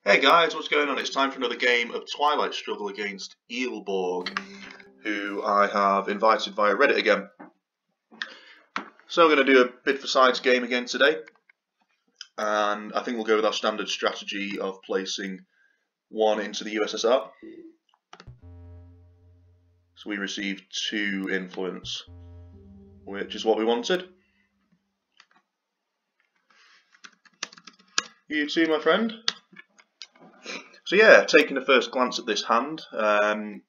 Hey guys, what's going on? It's time for another game of Twilight Struggle against Ilhborg, who I have invited via Reddit again. So we're going to do a bid for sides game again today, and I think we'll go with our standard strategy of placing one into the USSR. So we received 2 influence, which is what we wanted. You too, my friend. So yeah, taking a first glance at this hand,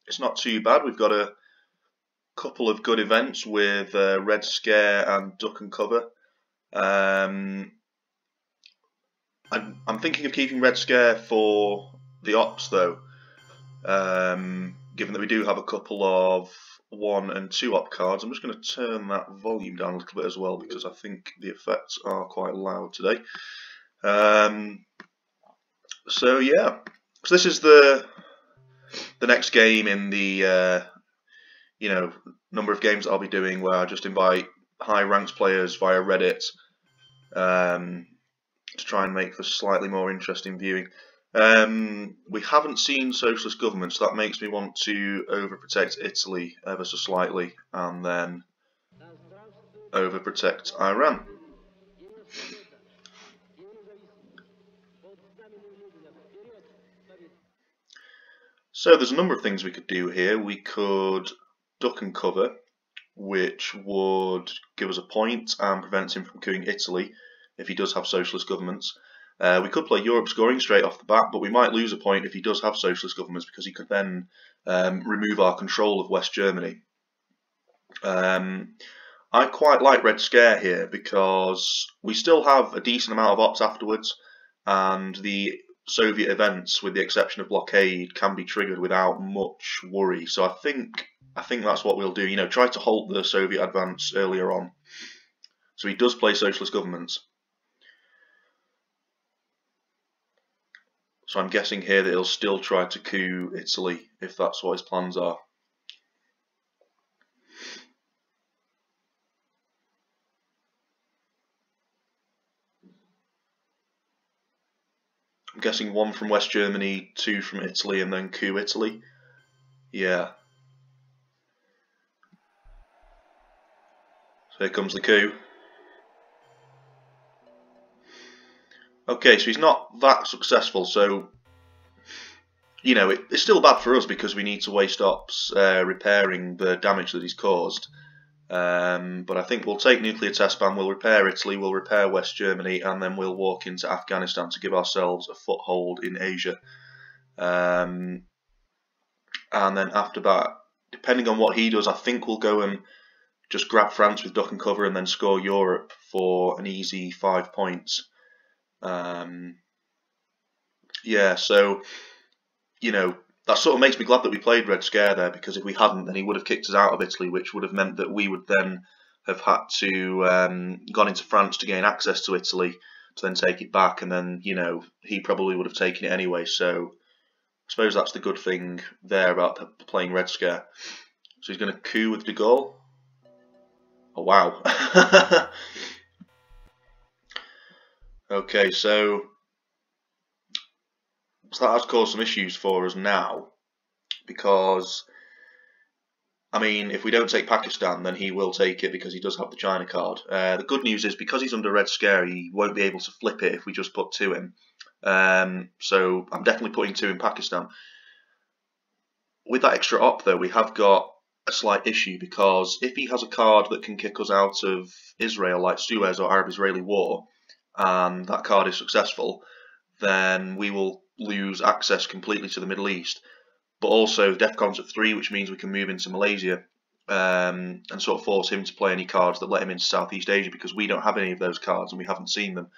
it's not too bad. We've got a couple of good events with Red Scare and Duck and Cover. I'm thinking of keeping Red Scare for the Ops though, given that we do have a couple of 1 and 2 op cards. I'm just going to turn that volume down a little bit as well because I think the effects are quite loud today. So yeah. So this is the next game in the number of games that I'll be doing, where I just invite high ranked players via Reddit to try and make for slightly more interesting viewing. We haven't seen socialist government, so that makes me want to overprotect Italy ever so slightly, and then overprotect Iran. So there's a number of things we could do here. We could duck and cover, which would give us a point and prevents him from coupping Italy if he does have socialist governments. We could play Europe scoring straight off the bat, but we might lose a point if he does have socialist governments, because he could then remove our control of West Germany. I quite like Red Scare here because we still have a decent amount of ops afterwards, and the Soviet events, with the exception of blockade, can be triggered without much worry. So I think that's what we'll do. You know, try to halt the Soviet advance earlier on. So he does play socialist governments. So I'm guessing here that he'll still try to coup Italy if that's what his plans are. I'm guessing 1 from West Germany, 2 from Italy, and then coup Italy. Yeah. So here comes the coup. Okay, so he's not that successful, so you know, it's still bad for us because we need to waste ops repairing the damage that he's caused. But I think we'll take nuclear test ban, we'll repair Italy, we'll repair West Germany, and then we'll walk into Afghanistan to give ourselves a foothold in Asia. And then after that, depending on what he does, I think we'll go and just grab France with duck and cover and then score Europe for an easy 5 points. Yeah, so, you know, that sort of makes me glad that we played Red Scare there, because if we hadn't, then he would have kicked us out of Italy, which would have meant that we would then have had to gone into France to gain access to Italy to then take it back, and then, you know, he probably would have taken it anyway. So I suppose that's the good thing there about playing Red Scare. So he's going to coup with de Gaulle. Oh wow. Okay, so that has caused some issues for us now, because, I mean, if we don't take Pakistan, then he will take it because he does have the China card. The good news is, because he's under Red Scare, he won't be able to flip it if we just put 2 in. So I'm definitely putting 2 in Pakistan. With that extra op, though, we have got a slight issue, because if he has a card that can kick us out of Israel, like Suez or Arab-Israeli War, and that card is successful, then we will lose access completely to the Middle East. But also DEFCON's at 3, which means we can move into Malaysia and sort of force him to play any cards that let him into Southeast Asia, because we don't have any of those cards and we haven't seen them.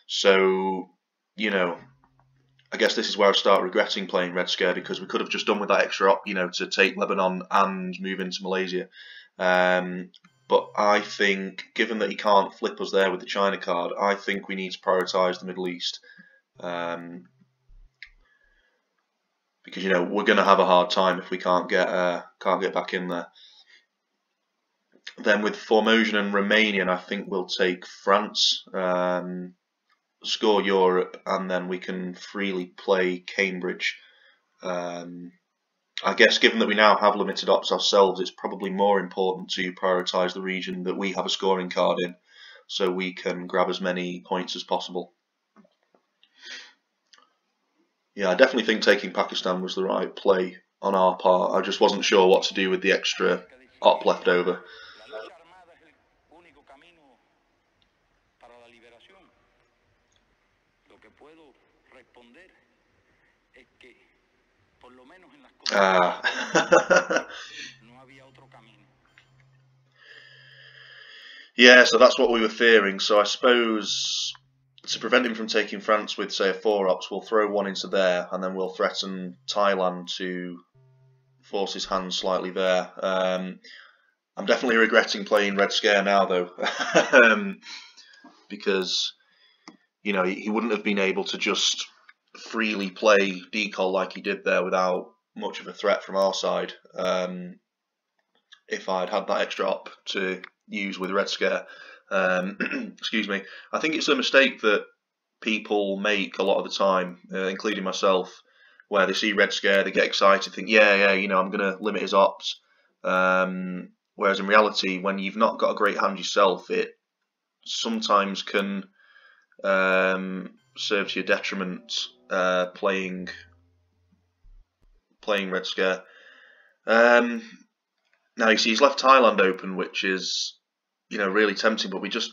So, you know, I guess this is where I start regretting playing Red Scare, because we could have just done with that extra op, you know, to take Lebanon and move into Malaysia. But I think, given that he can't flip us there with the China card, I think we need to prioritise the Middle East. Because, you know, we're going to have a hard time if we can't get back in there. Then with Formosan and Romanian, I think we'll take France. score Europe, and then we can freely play Cambridge. I guess given that we now have limited ops ourselves, it's probably more important to prioritise the region that we have a scoring card in, so we can grab as many points as possible. Yeah, I definitely think taking Pakistan was the right play on our part. I just wasn't sure what to do with the extra op left over. Yeah, so that's what we were fearing. So I suppose to prevent him from taking France with, say, a 4-ops, we'll throw one into there, and then we'll threaten Thailand to force his hand slightly there. I'm definitely regretting playing Red Scare now, though, because he wouldn't have been able to just freely play Decol like he did there without much of a threat from our side. If I'd had that extra op to use with Red Scare. Excuse me. I think it's a mistake that people make a lot of the time, including myself, where they see Red Scare, they get excited, think, yeah, I'm going to limit his ops. Whereas in reality, when you've not got a great hand yourself, it sometimes can serve to your detriment playing Red Scare. Now you see he's left Thailand open, which is really tempting, but we just,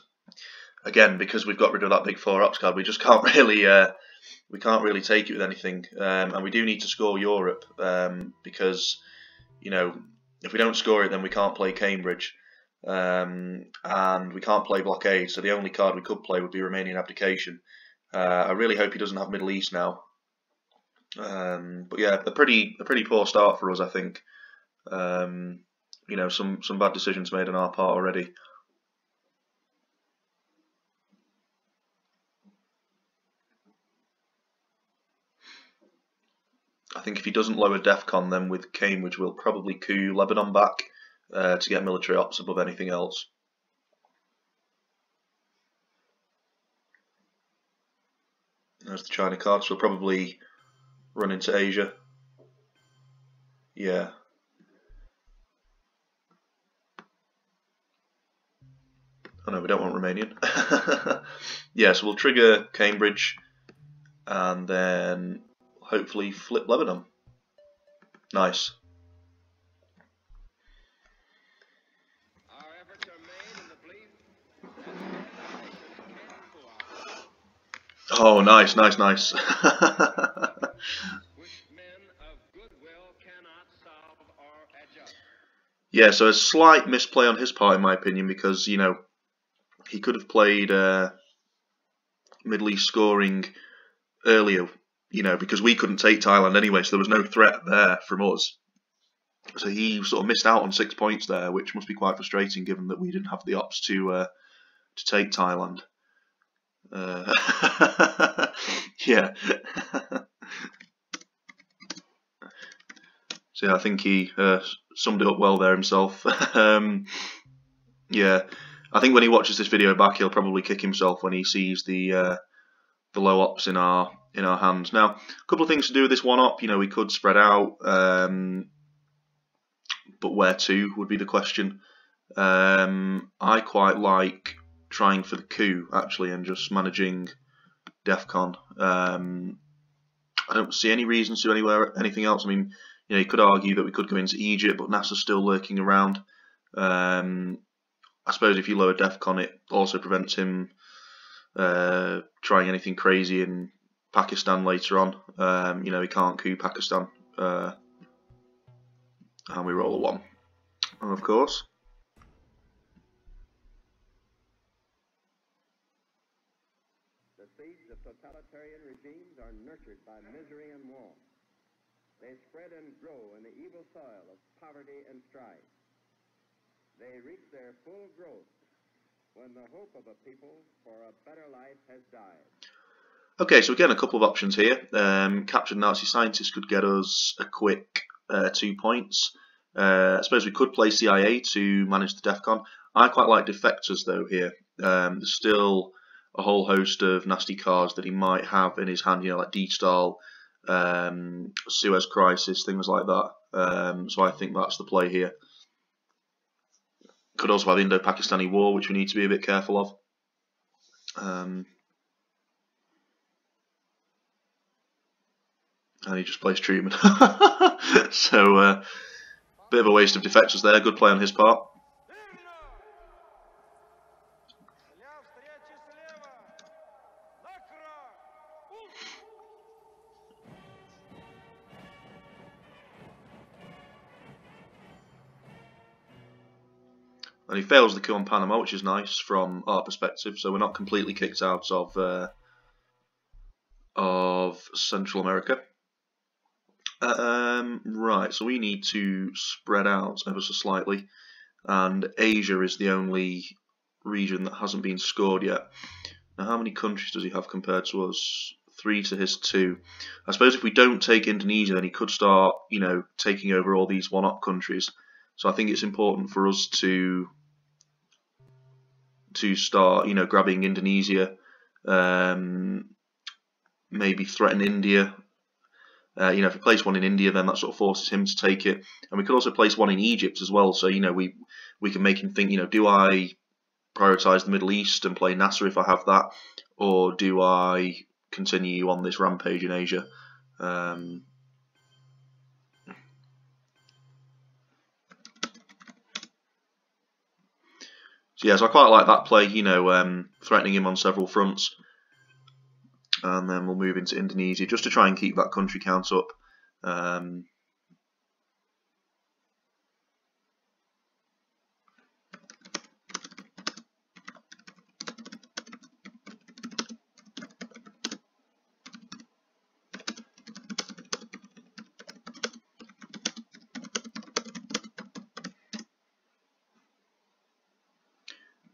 again, because we've got rid of that big 4-ops card, we just can't really take it with anything, and we do need to score Europe, because if we don't score it, then we can't play Cambridge, and we can't play Blockade. So the only card we could play would be Romanian Abdication. I really hope he doesn't have Middle East now. But yeah, a pretty poor start for us, I think. Some bad decisions made on our part already. I think if he doesn't lower DEFCON, then with Cambridge we'll probably coup Lebanon back to get military ops above anything else. There's the China card, so we'll probably run into Asia. Yeah. Oh no, we don't want Romanian. Yeah, so we'll trigger Cambridge and then hopefully flip Lebanon. Nice. Oh, nice. Yeah, so a slight misplay on his part, in my opinion, because he could have played Middle East scoring earlier, because we couldn't take Thailand anyway, so there was no threat there from us. So he sort of missed out on 6 points there, which must be quite frustrating given that we didn't have the ops to take Thailand. Yeah. So yeah, I think he summed it up well there himself. Yeah, I think when he watches this video back, he'll probably kick himself when he sees the low ops in our hands. Now, a couple of things to do with this one op. We could spread out, but where to would be the question. I quite like trying for the coup actually and just managing DEFCON. I don't see any reasons to do anything else. I mean, you could argue that we could go into Egypt, but NASA's still lurking around. I suppose if you lower DEFCON, it also prevents him trying anything crazy in Pakistan later on. He can't coup Pakistan. And we roll a 1. And of course. The seeds of totalitarian regimes are nurtured by misery and want. They spread and grow in the evil soil of poverty and strife. They reach their full growth when the hope of a people for a better life has died. Okay, so again, a couple of options here. Captured Nazi scientist could get us a quick 2 points. I suppose we could play CIA to manage the DEFCON. I quite like defectors though here. There's still a whole host of nasty cards that he might have in his hand, you know, like D-Style, Suez Crisis, things like that. So I think that's the play here. Could also have Indo-Pakistani War, which we need to be a bit careful of. And he just plays Truman. So, bit of a waste of defectors there. Good play on his part. And he fails the coup on Panama, which is nice from our perspective. So we're not completely kicked out of Central America. Right, so we need to spread out ever so slightly, and Asia is the only region that hasn't been scored yet. Now, how many countries does he have compared to us? 3 to his 2. I suppose if we don't take Indonesia, then he could start, you know, taking over all these one-up countries. So I think it's important for us to start, you know, grabbing Indonesia, maybe threaten India. You know, if we place one in India, then that sort of forces him to take it. And we could also place one in Egypt as well. So, you know, we can make him think, you know, do I prioritise the Middle East and play Nasser if I have that, or do I continue on this rampage in Asia? So yeah, so I quite like that play, you know, threatening him on several fronts. And then we'll move into Indonesia just to try and keep that country count up.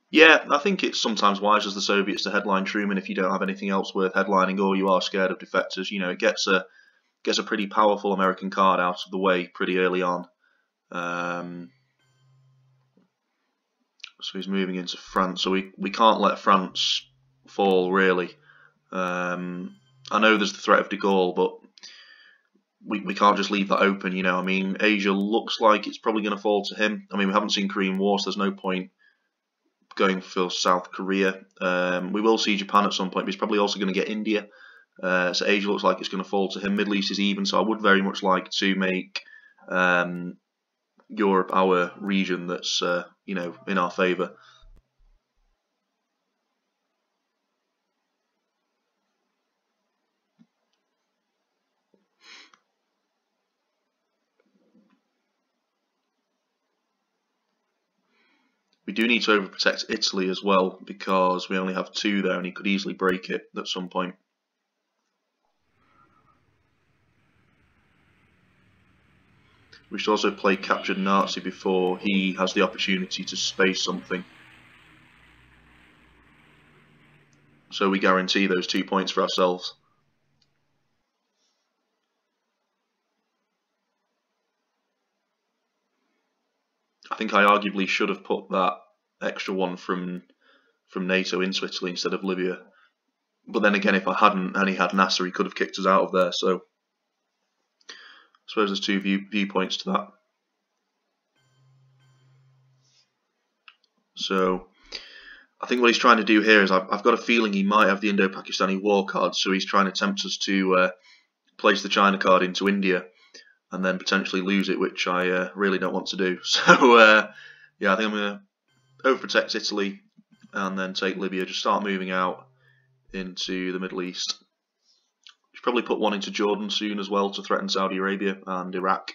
Yeah, I think it's sometimes wise as the Soviets to headline Truman if you don't have anything else worth headlining, or you are scared of defectors. You know, it gets a pretty powerful American card out of the way pretty early on. So he's moving into France, so we can't let France fall, really. I know there's the threat of de Gaulle, but we can't just leave that open, you know. I mean, Asia looks like it's probably going to fall to him. I mean, we haven't seen Korean War, so there's no point going for South Korea. We will see Japan at some point, but he's probably also going to get India. So Asia looks like it's going to fall to him. Middle East is even, so I would very much like to make Europe our region that's you know, in our favour. We do need to overprotect Italy as well, because we only have 2 there and he could easily break it at some point. We should also play captured Nazi before he has the opportunity to space something. So we guarantee those 2 points for ourselves. I think I arguably should have put that extra one from NATO into Italy instead of Libya. But then again, if I hadn't and he had Nasser, he could have kicked us out of there. So I suppose there's 2 viewpoints to that. So I think what he's trying to do here is I've got a feeling he might have the Indo-Pakistani War card, so he's trying to tempt us to place the China card into India and then potentially lose it, which I really don't want to do. So yeah, I think I'm going to overprotect Italy and then take Libya, just start moving out into the Middle East. Should probably put one into Jordan soon as well to threaten Saudi Arabia and Iraq.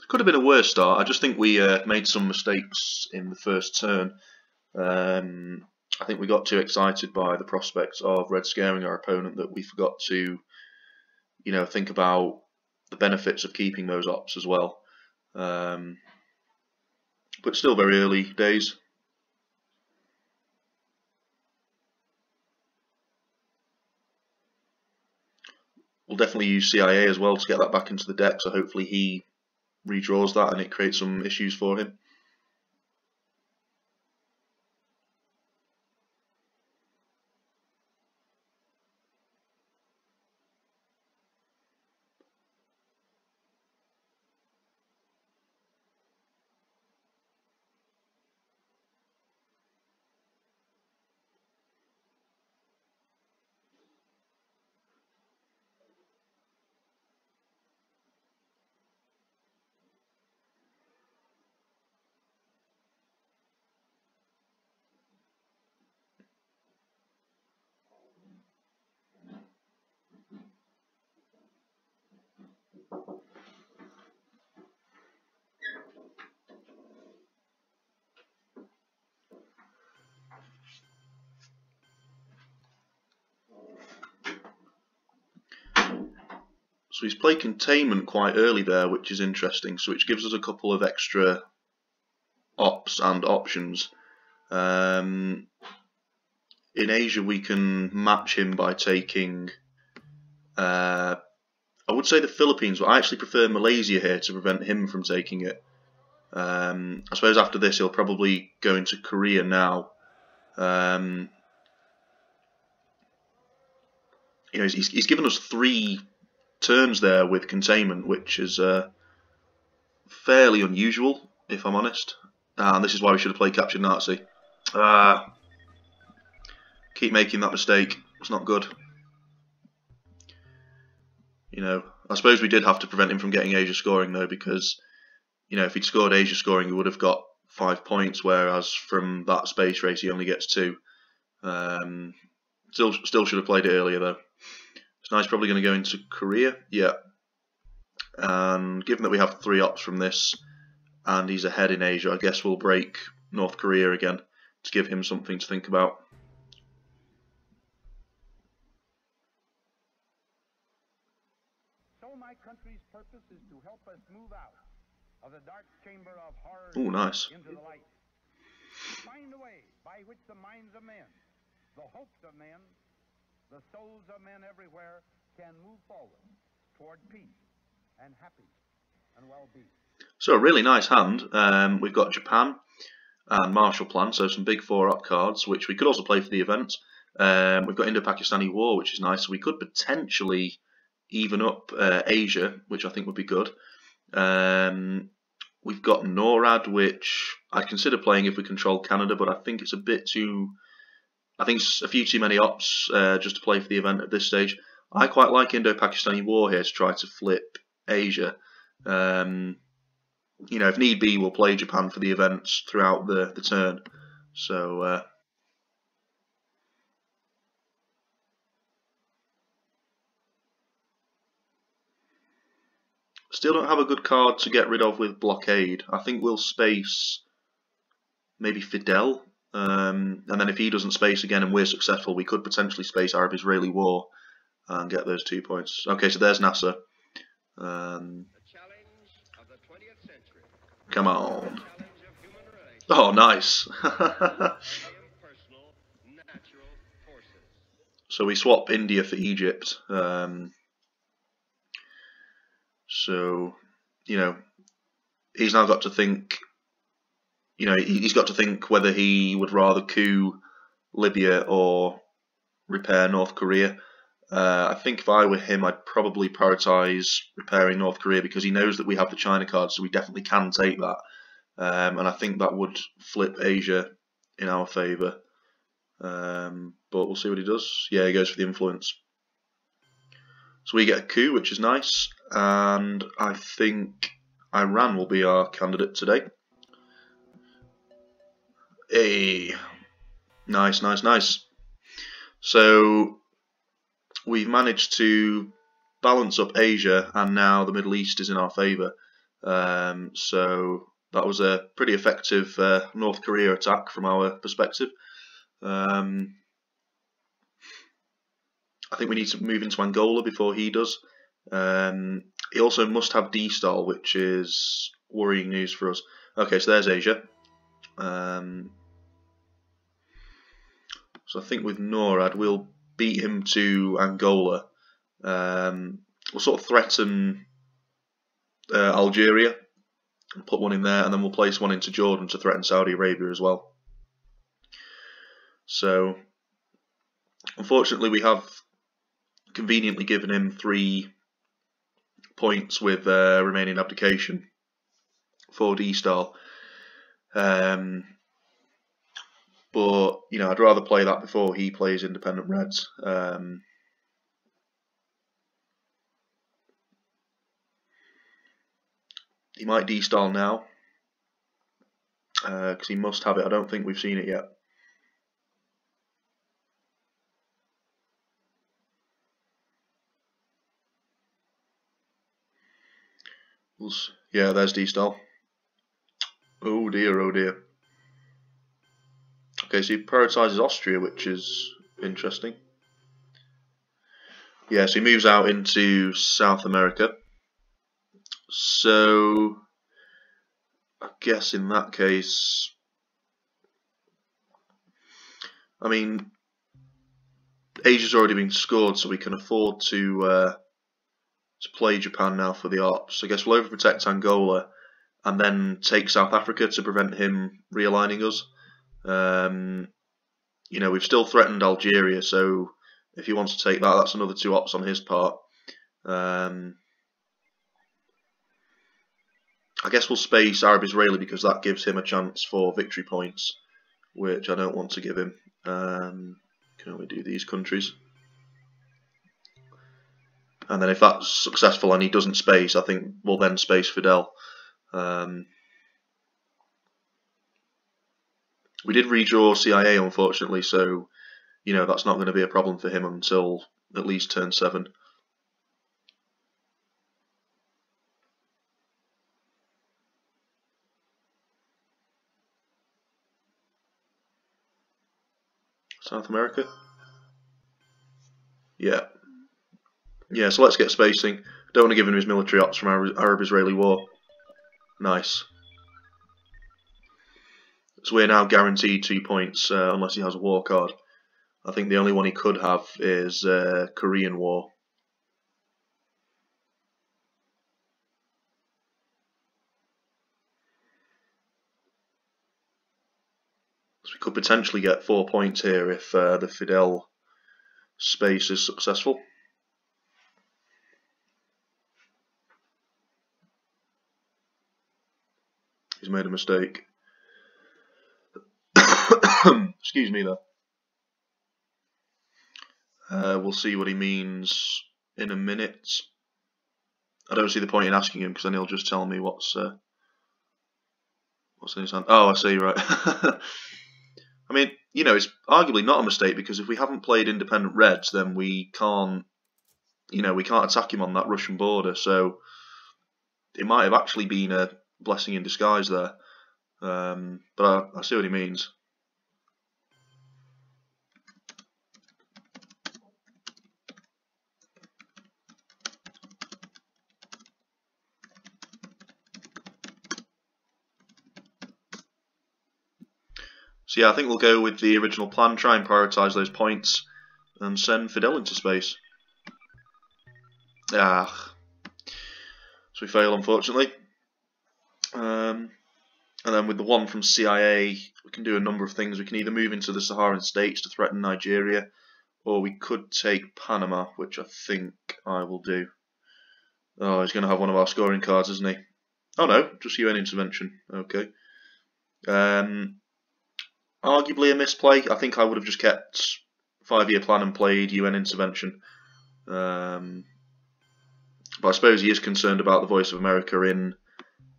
Could have been a worse start. I just think we made some mistakes in the first turn. I think we got too excited by the prospect of red scaring our opponent that we forgot to, you know, think about the benefits of keeping those ops as well. But still very early days. We'll definitely use CIA as well to get that back into the deck, so hopefully he redraws that and it creates some issues for him. So he's played containment quite early there, which is interesting. So which gives us a couple of extra ops and options. In Asia, we can match him by taking, I would say the Philippines, but I actually prefer Malaysia here to prevent him from taking it. I suppose after this, he'll probably go into Korea now. You know, he's given us 3 turns there with containment, which is fairly unusual, if I'm honest. And this is why we should have played Captured Nazi. Keep making that mistake. It's not good. You know, I suppose we did have to prevent him from getting Asia scoring though, because you know if he'd scored Asia scoring, he would have got 5 points, whereas from that space race he only gets 2. Still should have played it earlier though. So now he's probably going to go into Korea. Yeah. And given that we have 3 ops from this, and he's ahead in Asia, I guess we'll break North Korea again to give him something to think about. So my country's purpose is to help us move out of the dark chamber of horror Nice. into the light. Find a way by which the minds of men, the hopes of men, the souls of men everywhere can move forward toward peace and happiness and well-being. So a really nice hand. We've got Japan and Marshall Plan, so some big 4-op cards, which we could also play for the event. We've got Indo-Pakistani War, which is nice. So we could potentially even up Asia, which I think would be good. We've got NORAD, which I'd consider playing if we control Canada, but I think it's a bit too... I think it's a few too many ops just to play for the event at this stage. I quite like Indo-Pakistani War here to try to flip Asia. You know, if need be, we'll play Japan for the events throughout the turn. So... Still don't have a good card to get rid of with Blockade. I think we'll space maybe Fidel. And then if he doesn't space again and we're successful, we could potentially space Arab-Israeli War and get those 2 points. Okay, so there's NASA. Come on. Oh, nice. So we swap India for Egypt. So, you know, he's now got to think, you know, he's got to think whether he would rather coup Libya or repair North Korea. I think if I were him, I'd probably prioritise repairing North Korea because he knows that we have the China card, so we definitely can take that. And I think that would flip Asia in our favour. But we'll see what he does. Yeah, he goes for the influence. So we get a coup, which is nice, and I think Iran will be our candidate today. Hey, nice, nice, nice. So we've managed to balance up Asia, and now the Middle East is in our favour. So that was a pretty effective North Korea attack from our perspective. I think we need to move into Angola before he does. He also must have D-stall, which is worrying news for us. Okay, so there's Asia. So I think with NORAD, we'll beat him to Angola. We'll sort of threaten Algeria and put one in there, and then we'll place one into Jordan to threaten Saudi Arabia as well. So, unfortunately, we have conveniently given him 3 points with remaining abdication for D-Star. But, you know, I'd rather play that before he plays independent Reds. He might D-Star now, because he must have it. I don't think we've seen it yet. Yeah, there's D-Star. Oh dear, oh dear. Okay, so he prioritises Austria, which is interesting. Yeah, so he moves out into South America. So, I guess in that case, I mean, Asia's already been scored, so we can afford to play Japan now for the Ops. I guess we'll overprotect Angola and then take South Africa to prevent him realigning us. You know, we've still threatened Algeria, so if he wants to take that, that's another 2 Ops on his part. I guess we'll space Arab-Israeli because that gives him a chance for victory points, which I don't want to give him. Can only do these countries. And then if that's successful and he doesn't space, I think we'll then space Fidel. We did redraw CIA, unfortunately, so you know that's not going to be a problem for him until at least turn 7. South America? Yeah. Yeah, so let's get spacing. Don't want to give him his military ops from Arab-Israeli war. Nice. So we're now guaranteed 2 points unless he has a war card. I think the only one he could have is Korean War. So we could potentially get 4 points here if the Fidel space is successful. He's made a mistake. Excuse me there. We'll see what he means in a minute. I don't see the point in asking him because then he'll just tell me what's in his hand. Oh, I see, right. I mean, you know, it's arguably not a mistake because if we haven't played independent Reds, then we can't, you know, we can't attack him on that Russian border. So it might have actually been a blessing in disguise there. But I see what he means. So yeah, I think we'll go with the original plan, try and prioritise those points, and send Fidel into space. So we fail, unfortunately. And then with the one from CIA, we can do a number of things. We can either move into the Saharan states to threaten Nigeria, or we could take Panama, which I think I will do. Oh, he's going to have one of our scoring cards, isn't he? Oh no, just UN intervention. Okay. Arguably a misplay. I think I would have just kept 5-year plan and played UN intervention. But I suppose he is concerned about the voice of America in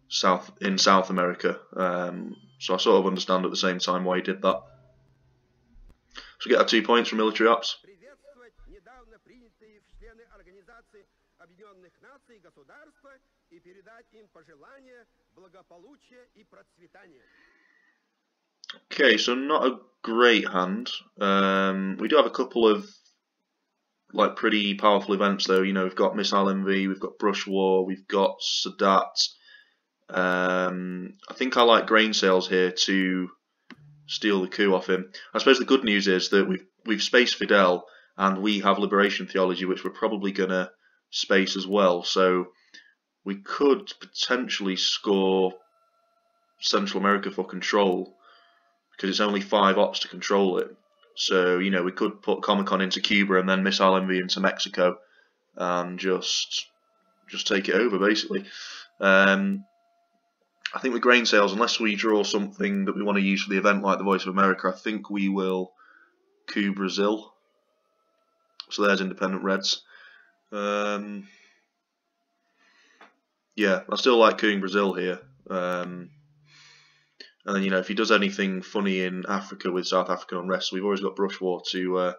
South America. So I sort of understand at the same time why he did that. So we get our 2 points from military ops. Okay, so not a great hand. We do have a couple of like pretty powerful events though. You know, we've got Missile Envy, we've got Brush War, we've got Sadat. I think I like grain sales here to steal the coup off him. I suppose the good news is that we've spaced Fidel and we have liberation theology, which we're probably gonna space as well. So we could potentially score Central America for control, because it's only 5 ops to control it. So, you know, we could put Comic-Con into Cuba and then Missile Envy into Mexico and just take it over, basically. I think with grain sales, unless we draw something that we want to use for the event like the Voice of America, I think we will coup Brazil. So there's independent reds. Yeah, I still like couing Brazil here. And then, you know, if he does anything funny in Africa with South African unrest, we've always got Brush War to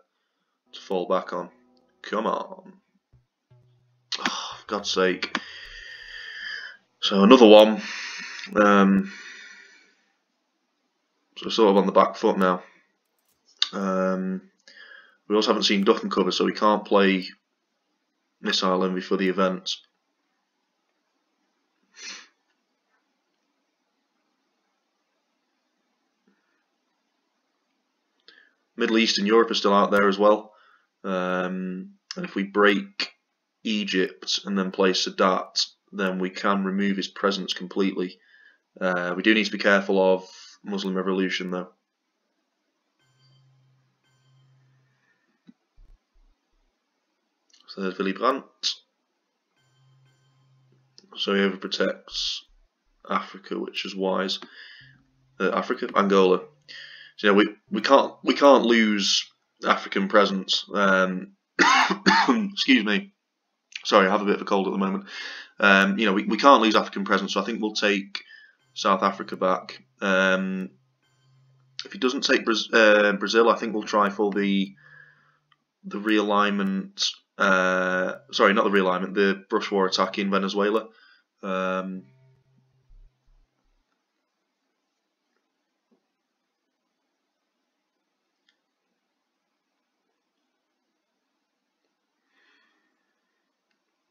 fall back on. Come on. Oh, for God's sake. So another one. So sort of on the back foot now. We also haven't seen Duff and Cover, so we can't play Missile Envy for the event. Middle East and Europe are still out there as well. And if we break Egypt and then play Sadat, then we can remove his presence completely. We do need to be careful of Muslim Revolution, though. So there's Willy Brandt. So he overprotects Africa, which is wise. Angola. So, you know, we can't lose African presence. Excuse me. Sorry, I have a bit of a cold at the moment. You know, we can't lose African presence, so I think we'll take South Africa back. If he doesn't take Brazil, I think we'll try for the realignment. Sorry, not the realignment. The Brush War attack in Venezuela.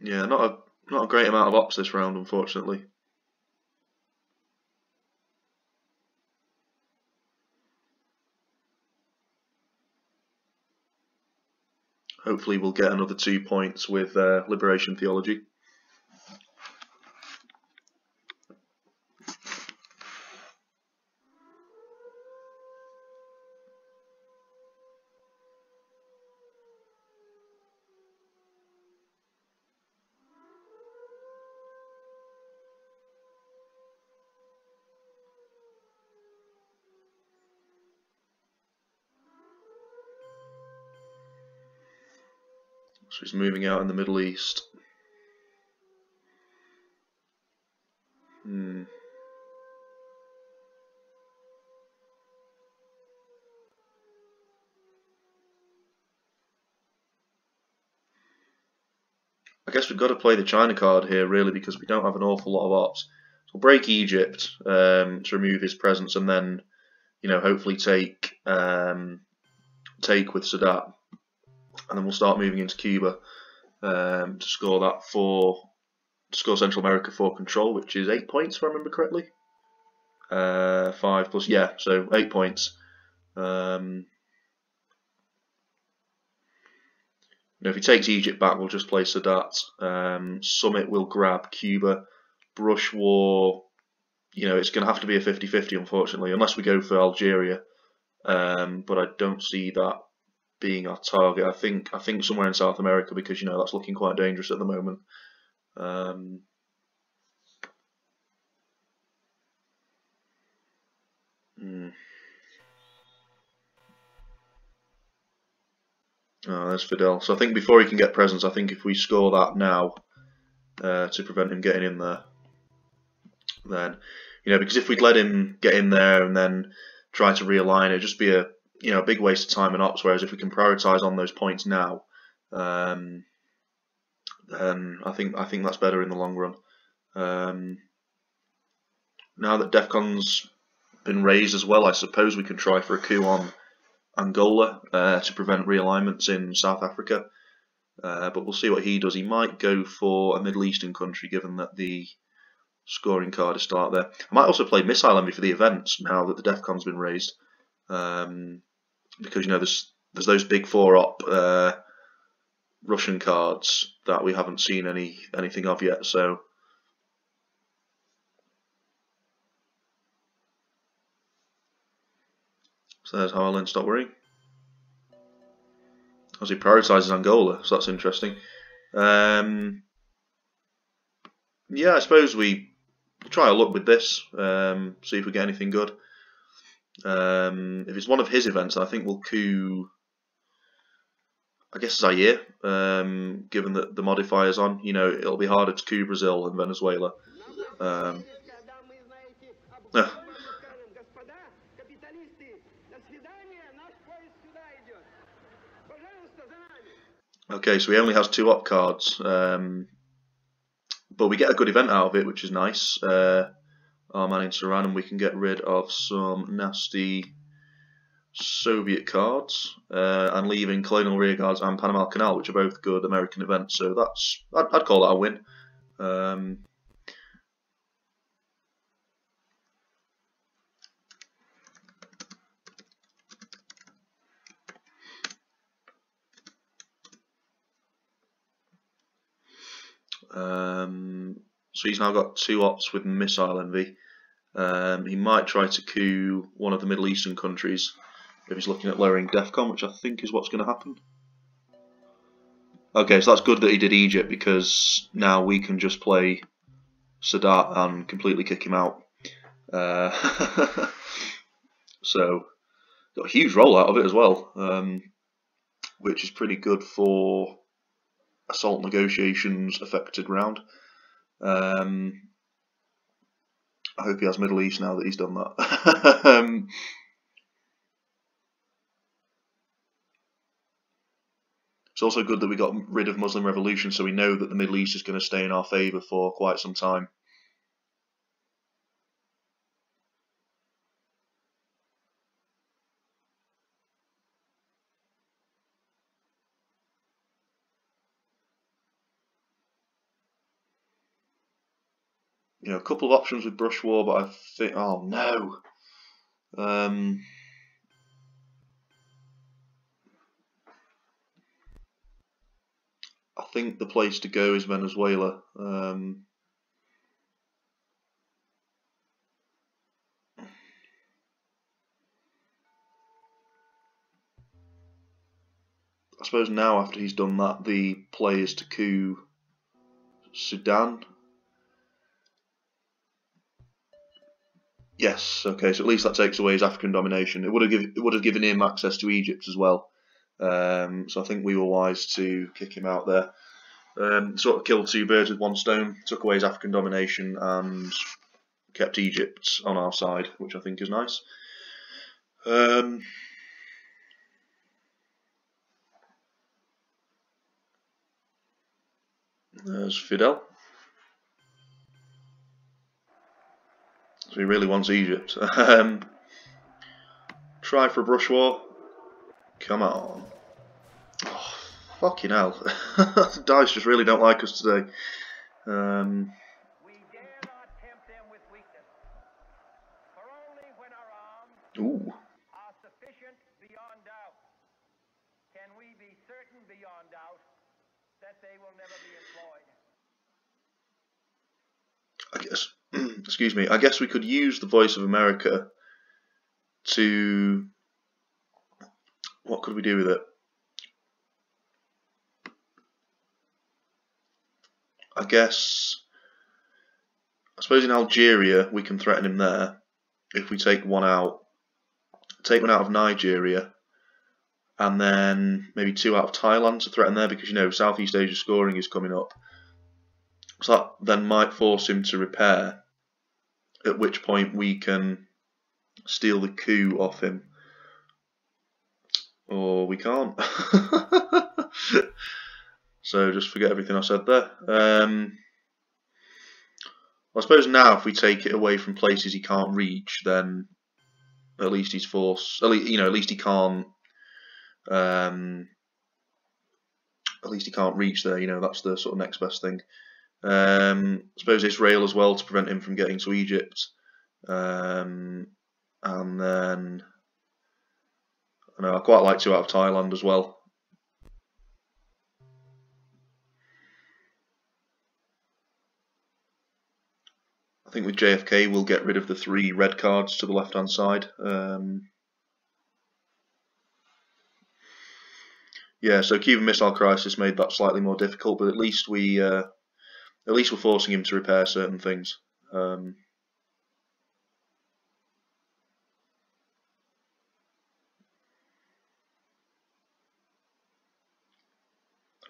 Yeah, not a great amount of ops this round, unfortunately. Hopefully we'll get another 2 points with Liberation Theology. So he's moving out in the Middle East. I guess we've got to play the China card here, really, because we don't have an awful lot of ops. So we'll break Egypt to remove his presence, and then, you know, hopefully take with Sadat, and then we'll start moving into Cuba to score that score Central America for control, which is 8 points, if I remember correctly. 5 plus, yeah, so 8 points. You know, if he takes Egypt back, we'll just play Sadat. Summit will grab Cuba. Brush War, you know, it's going to have to be a 50-50, unfortunately, unless we go for Algeria. But I don't see that being our target. I think somewhere in South America, because, you know, that's looking quite dangerous at the moment. Oh, there's Fidel. So I think before he can get presence, I think if we score that now to prevent him getting in there, then, you know, because if we'd let him get in there and then try to realign, it'd just be a big waste of time and ops. Whereas if we can prioritise on those points now, then I think that's better in the long run. Now that DEFCON's been raised as well, I suppose we can try for a coup on Angola to prevent realignments in South Africa. But we'll see what he does. He might go for a Middle Eastern country, given that the scoring card is still out there. I might also play Missile Envy for the events now that the DEFCON's been raised, because, you know, there's those big 4-op Russian cards that we haven't seen anything of yet. So So there's how I learned to stop worrying. As he prioritises Angola, so that's interesting. Yeah, I suppose we'll try our luck with this, see if we get anything good. If it's one of his events, then I think we'll coup, I guess, Zaire, given that the modifier's on. You know, it'll be harder to coup Brazil and Venezuela. Okay, so he only has 2 op cards, but we get a good event out of it, which is nice. Our man in Saran, and we can get rid of some nasty Soviet cards, and leaving Colonial Rearguards and Panama Canal, which are both good American events. So that's, I'd call that a win. So he's now got 2 ops with missile envy. He might try to coup one of the Middle Eastern countries if he's looking at lowering DEFCON, which I think is what's going to happen. Okay, so that's good that he did Egypt, because now we can just play Sadat and completely kick him out. So got a huge roll out of it as well, which is pretty good for assault negotiations affected round. I hope he has Middle East now that he's done that. It's also good that we got rid of Muslim Revolution, so we know that the Middle East is going to stay in our favour for quite some time. You know, a couple of options with Brush War, but I think, oh no. I think the place to go is Venezuela. I suppose now, after he's done that, the play is to coup Sudan. Yes, okay, so at least that takes away his African domination. It would have given him access to Egypt as well. So I think we were wise to kick him out there. Sort of killed 2 birds with 1 stone, took away his African domination and kept Egypt on our side, which I think is nice. There's Fidel. So he really wants Egypt. Try for a brush war. Come on. Oh, fucking hell. The dice just really don't like us today. We dare not tempt them with weakness, for only when our arms are sufficient beyond doubt can we be certain beyond doubt that they will never be employed. I guess, excuse me, I guess we could use the Voice of America to, what could we do with it? I suppose in Algeria we can threaten him there if we take one out. Take one out of Nigeria, and then maybe 2 out of Thailand to threaten there, because you know Southeast Asia scoring is coming up. So that then might force him to repair, at which point we can steal the coup off him. Or we can't. So just forget everything I said there. I suppose now if we take it away from places he can't reach, then at least he's forced. At least he can't. At least he can't reach there. You know, that's the sort of next best thing. I suppose Israel as well to prevent him from getting to Egypt. And then I quite like 2 out of Thailand as well. I think with JFK we'll get rid of the 3 red cards to the left hand side. Yeah, so Cuban Missile Crisis made that slightly more difficult, but at least we're forcing him to repair certain things. I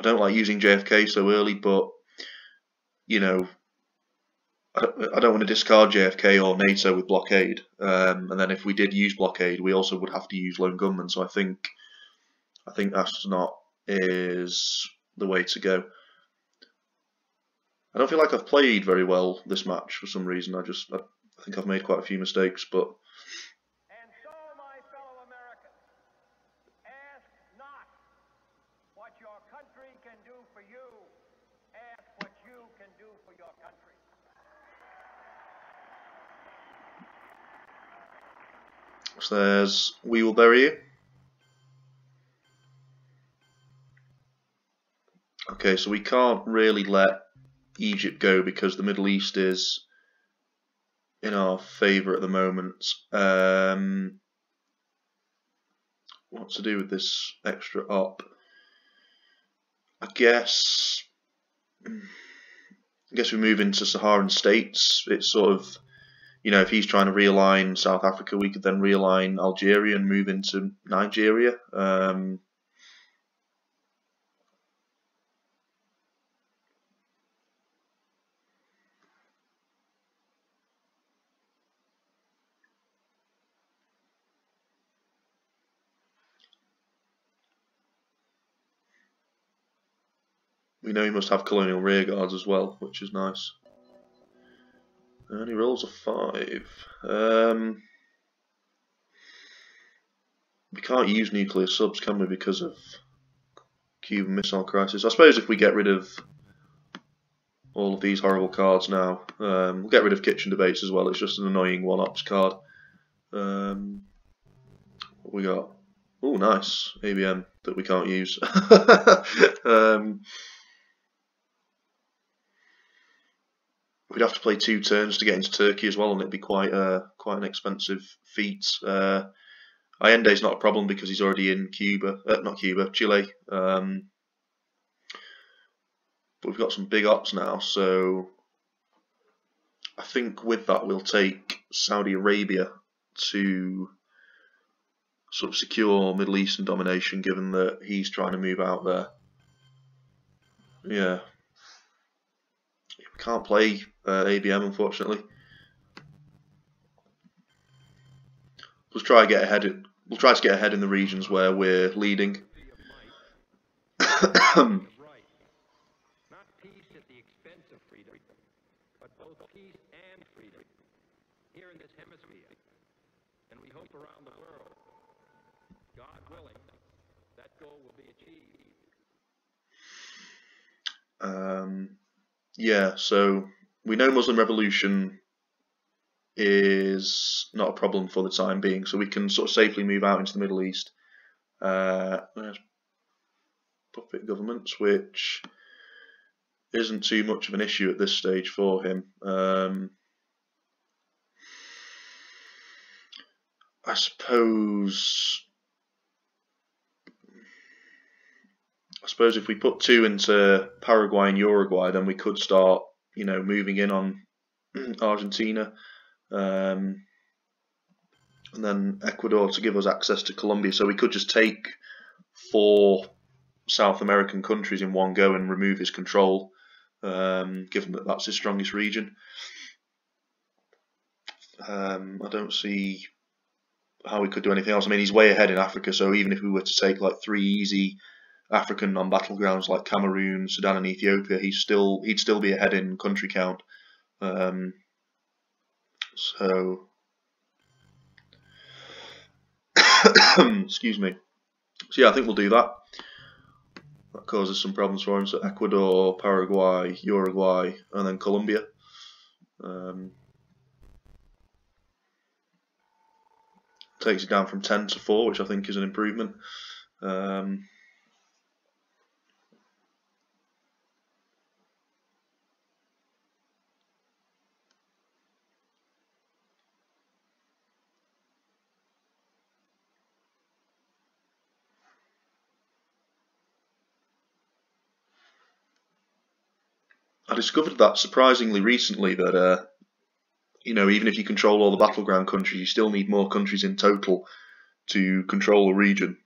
don't like using JFK so early, but you know, I don't want to discard JFK or NATO with blockade. And then if we did use blockade, we also would have to use lone gunmen. So I think astronaut is the way to go. I don't feel like I've played very well this match for some reason. I think I've made quite a few mistakes, but. And so, my fellow Americans, ask not what your country can do for you. Ask what you can do for your country. So there's We Will Bury You. Okay, so we can't really let Egypt go because the Middle East is in our favour at the moment. What to do with this extra op? I guess we move into Saharan states. It's sort of, if he's trying to realign South Africa, we could then realign Algeria and move into Nigeria. We know he must have colonial rearguards as well, which is nice. And he rolls a 5. We can't use nuclear subs, can we, because of Cuban Missile Crisis? I suppose if we get rid of all of these horrible cards now, we'll get rid of Kitchen Debates as well. It's just an annoying one-ops card. What we got? Oh, nice. ABM that we can't use. We'd have to play 2 turns to get into Turkey as well, and it'd be quite an expensive feat. Allende's not a problem because he's already in Chile. But we've got some big ops now, so I think with that we'll take Saudi Arabia to sort of secure Middle Eastern domination, given that he's trying to move out there. Yeah. We can't play ABM, unfortunately. We'll try to get ahead in the regions where we're leading. Around the world, God willing, that goal will be achieved. Yeah, so we know Muslim Revolution is not a problem for the time being, so we can sort of safely move out into the Middle East. There's puppet governments, which isn't too much of an issue at this stage for him. I suppose if we put 2 into Paraguay and Uruguay, then we could start, moving in on Argentina, and then Ecuador to give us access to Colombia. So we could just take 4 South American countries in one go and remove his control, given that that's his strongest region. I don't see how we could do anything else. I mean, he's way ahead in Africa, so even if we were to take like 3 easy African non-battlegrounds like Cameroon, Sudan, and Ethiopia, he'd still be ahead in country count. So, excuse me. So yeah, I think we'll do that. That causes some problems for him. So Ecuador, Paraguay, Uruguay, and then Colombia. Takes it down from 10 to 4, which I think is an improvement. I discovered that surprisingly recently that you know, even if you control all the battleground countries, you still need more countries in total to control a region.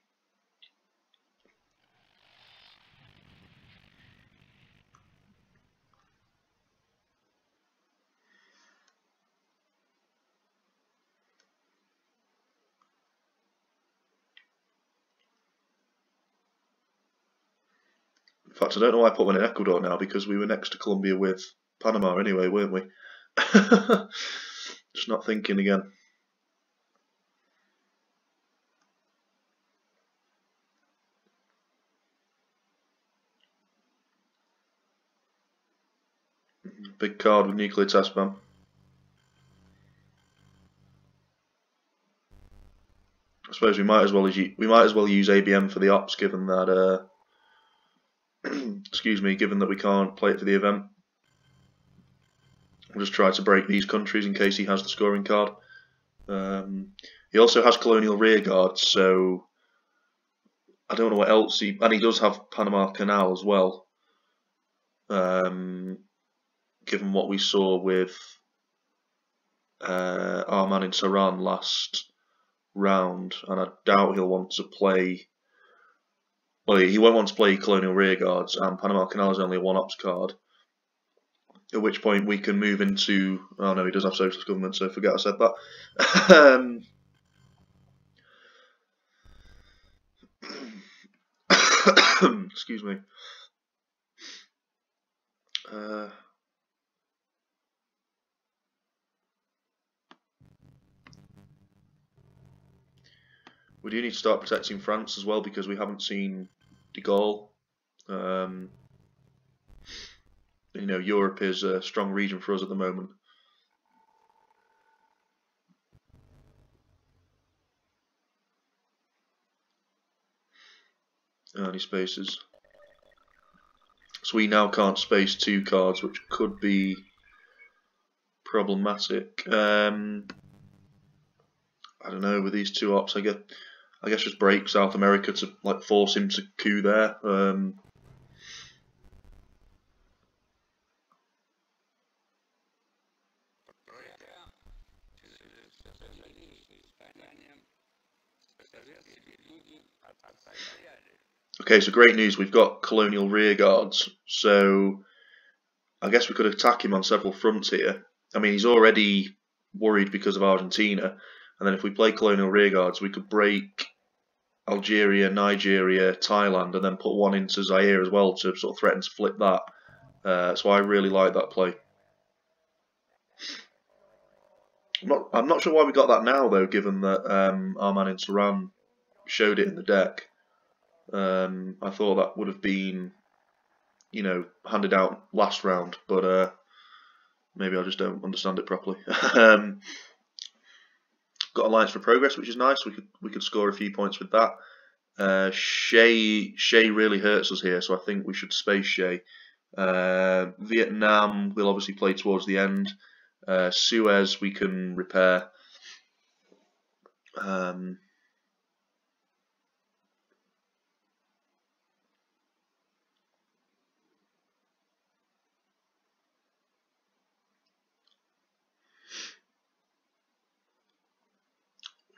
In fact, I don't know why I put one in Ecuador now, because we were next to Colombia with Panama anyway, weren't we? Just not thinking again. Big card with nuclear test ban. I suppose we might as well use ABM for the ops, given that excuse me, given that we can't play it for the event. We'll just try to break these countries in case he has the scoring card. He also has colonial rearguards, so I don't know what else and he does have Panama Canal as well. Given what we saw with our man in Tehran last round, and I doubt he'll want to play. Well, he won't want to play colonial rearguards, and Panama Canal is only a one-ops card. At which point we can move into. Oh no, he does have socialist government, so forget I said that. Excuse me. We do need to start protecting France as well, because we haven't seen de Gaulle. You know, Europe is a strong region for us at the moment. Any spaces. So we now can't space 2 cards, which could be problematic. I don't know, with these 2 ops, I guess just break South America to like force him to coup there. Okay, so great news, we've got colonial rearguards, so I guess we could attack him on several fronts here. I mean, he's already worried because of Argentina, and then if we play colonial rearguards, we could break Algeria, Nigeria, Thailand, and then put one into Zaire as well to sort of threaten to flip that. So I really like that play. I'm not sure why we got that now, though, given that our man in Tehran showed it in the deck. I thought that would have been, you know, handed out last round, but maybe I just don't understand it properly. Got Alliance for Progress, which is nice. We could score a few points with that. Shay really hurts us here, so I think we should space Shay. Vietnam will obviously play towards the end. Suez we can repair.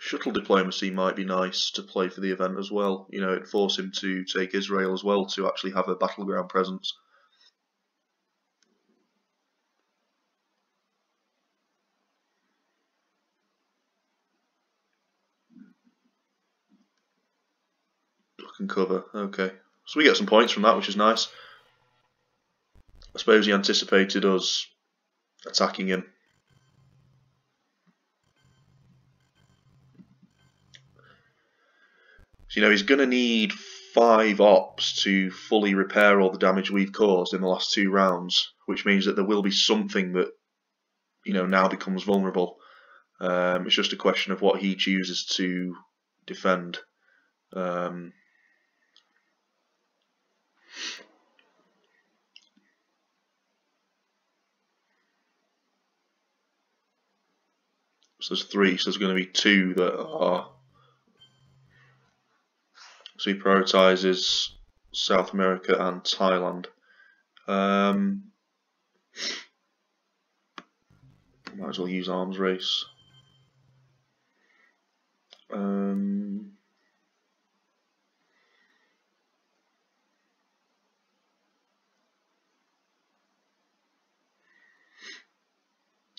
Shuttle diplomacy might be nice to play for the event as well. You know, it'd force him to take Israel as well to actually have a battleground presence. Duck and cover, okay. So we get some points from that, which is nice. I suppose he anticipated us attacking him. So, you know, he's going to need 5 ops to fully repair all the damage we've caused in the last 2 rounds, which means that there will be something that, you know, now becomes vulnerable. It's just a question of what he chooses to defend. So there's 3, so there's going to be 2 that are. So he prioritises South America and Thailand. Might as well use arms race.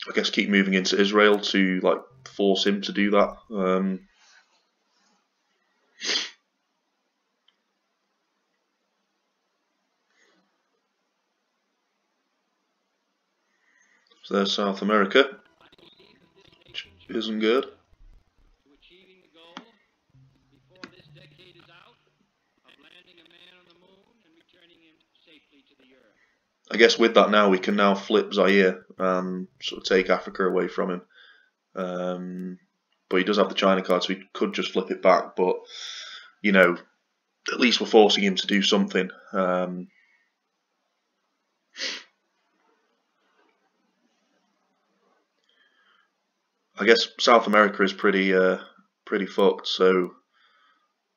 I guess keep moving into Israel to like force him to do that. So there's South America, which isn't good. I guess with that now we can now flip Zaire and sort of take Africa away from him. But he does have the China card, so he could just flip it back. But you know, at least we're forcing him to do something. I guess South America is pretty fucked, so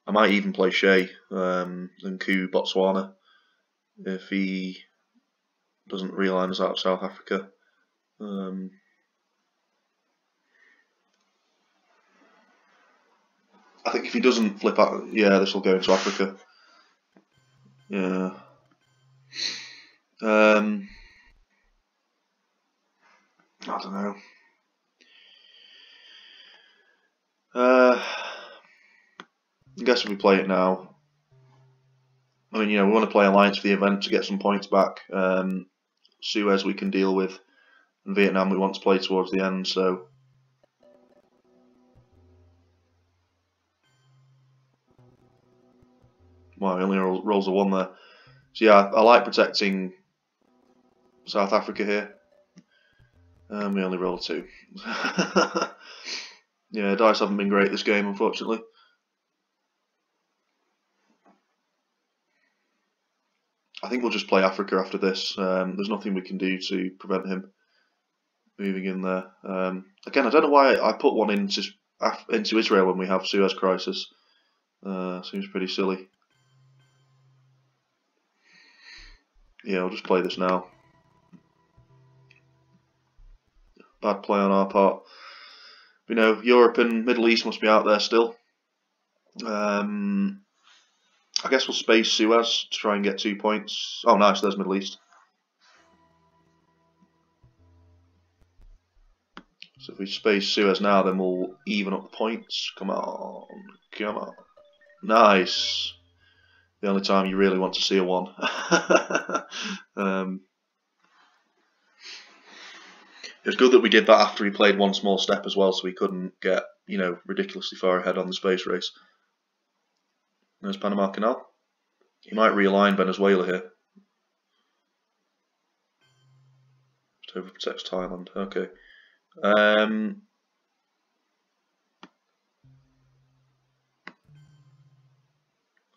I might even play Shea and coup Botswana if he doesn't realign us out of South Africa. I think if he doesn't flip out, yeah, this will go into Africa. Yeah. I don't know. I guess if we play it now, I mean, you know, we want to play Alliance for the event to get some points back. Suez we can deal with, and Vietnam we want to play towards the end, so. Wow, he only rolls a 1 there. So yeah, I like protecting South Africa here. We only roll 2. Yeah, dice haven't been great this game, unfortunately. I think we'll just play Africa after this. There's nothing we can do to prevent him moving in there. Again, I don't know why I put one into Israel when we have Suez Crisis. Seems pretty silly. Yeah, I'll just play this now. Bad play on our part. You know, Europe and Middle East must be out there still. I guess we'll space Suez to try and get 2 points. Oh, nice, there's Middle East. So if we space Suez now, then we'll even up the points. Come on, come on. Nice. The only time you really want to see a 1. It was good that we did that after he played one small step as well, so we couldn't get, you know, ridiculously far ahead on the space race. There's Panama Canal. He might realign Venezuela here. Just overprotects Thailand. Okay.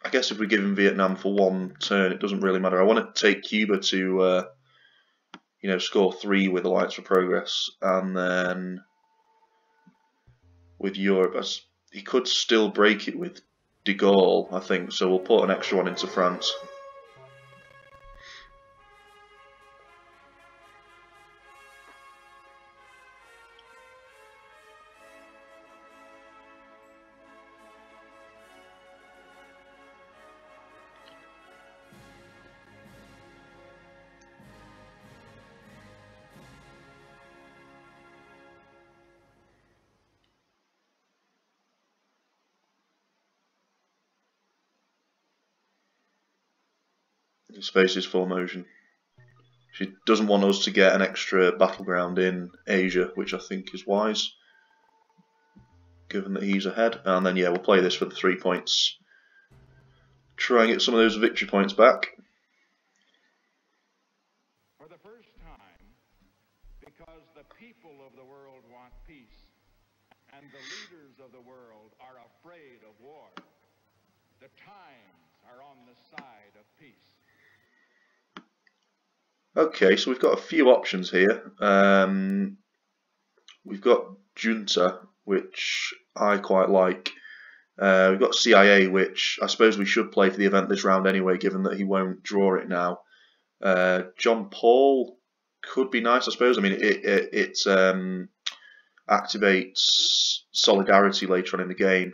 I guess if we give him Vietnam for 1 turn, it doesn't really matter. I want to take Cuba to, you know, score 3 with Alliance for Progress, and then with Europe, he could still break it with de Gaulle, I think. So we'll put an extra 1 into France. Spaces full motion. She doesn't want us to get an extra battleground in Asia, which I think is wise, given that he's ahead. And then, yeah, we'll play this for the 3 points. Try and get some of those victory points back. For the first time, because the people of the world want peace, and the leaders of the world are afraid of war, the times are on the side of peace. Okay, so we've got a few options here. We've got Junta, which I quite like. We've got CIA, which I suppose we should play for the event this round anyway, given that he won't draw it now. John Paul could be nice, I suppose. I mean, it activates solidarity later on in the game.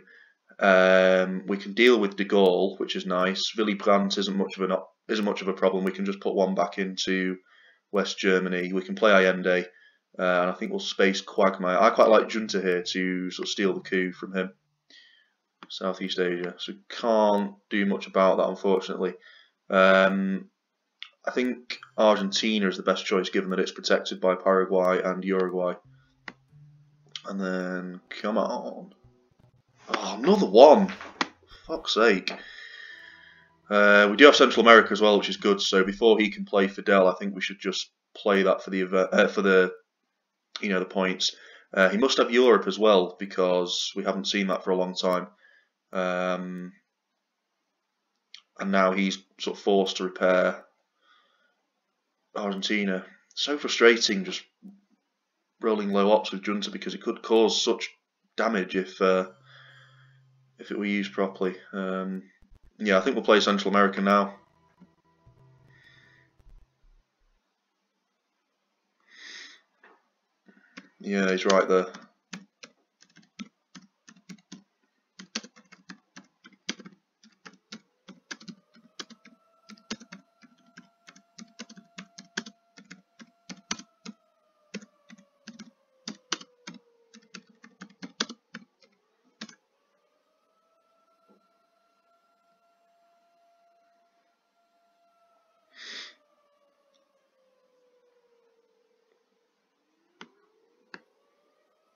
We can deal with de Gaulle, which is nice. Willy Brandt isn't much of a problem. We can just put one back into West Germany. We can play Allende, and I think we'll space Quagmire. I quite like Junta here to sort of steal the coup from him. Southeast Asia, so can't do much about that, unfortunately. I think Argentina is the best choice, given that it's protected by Paraguay and Uruguay. And then, come on. Oh, another one! Fuck's sake. We do have Central America as well, which is good. So before he can play Fidel, I think we should just play that for the points. He must have Europe as well, because we haven't seen that for a long time. And now he's sort of forced to repair Argentina. So frustrating, just rolling low ops with Junta, because it could cause such damage if it were used properly. Yeah, I think we'll play Central America now. Yeah, he's right there.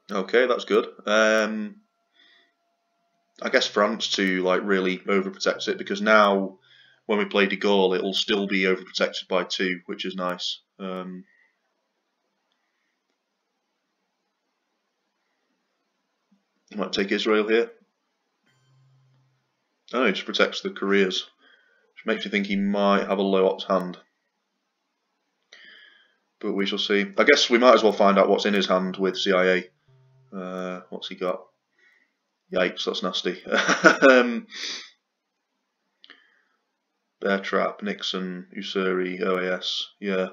Okay, that's good. I guess France to like really overprotect it, because now when we play de Gaulle, it'll still be overprotected by 2, which is nice. Might take Israel here. Oh, he just protects the Koreas, which makes me think he might have a low ops hand. But we shall see. I guess we might as well find out what's in his hand with CIA. What's he got? Yikes, that's nasty. Bear Trap, Nixon, Usuri, OAS. Yeah,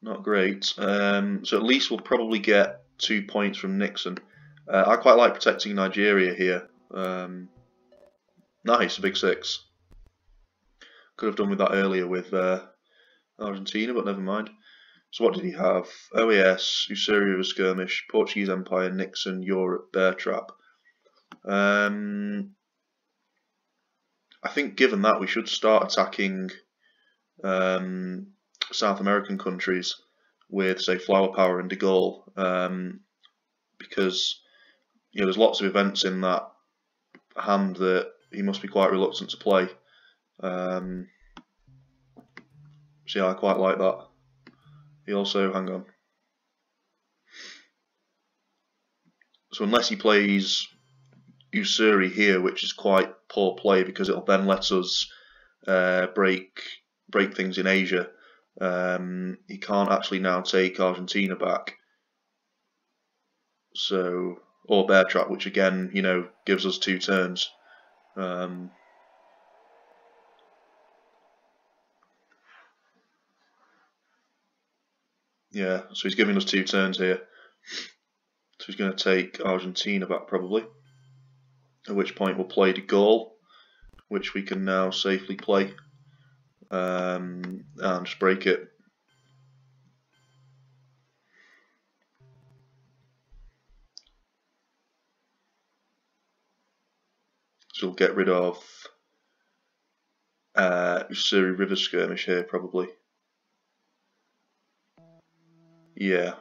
not great. So at least we'll probably get 2 points from Nixon. I quite like protecting Nigeria here. Nice, a big 6. Could have done with that earlier with Argentina, but never mind. So what did he have? OAS, Usuri of a skirmish, Portuguese Empire, Nixon, Europe, Bear Trap. I think given that, we should start attacking South American countries with, say, Flower Power and de Gaulle, because there's lots of events in that hand that he must be quite reluctant to play. So yeah, I quite like that. He also, hang on. So unless he plays Usuri here, which is quite poor play, because it'll then let us break things in Asia, he can't actually now take Argentina back. So, or Bear Trap, which again, gives us 2 turns. Yeah, so he's giving us 2 turns here. So he's going to take Argentina back probably. At which point we'll play de Gaulle, which we can now safely play. And just break it. So we'll get rid of Usuri River Skirmish here probably. Yeah.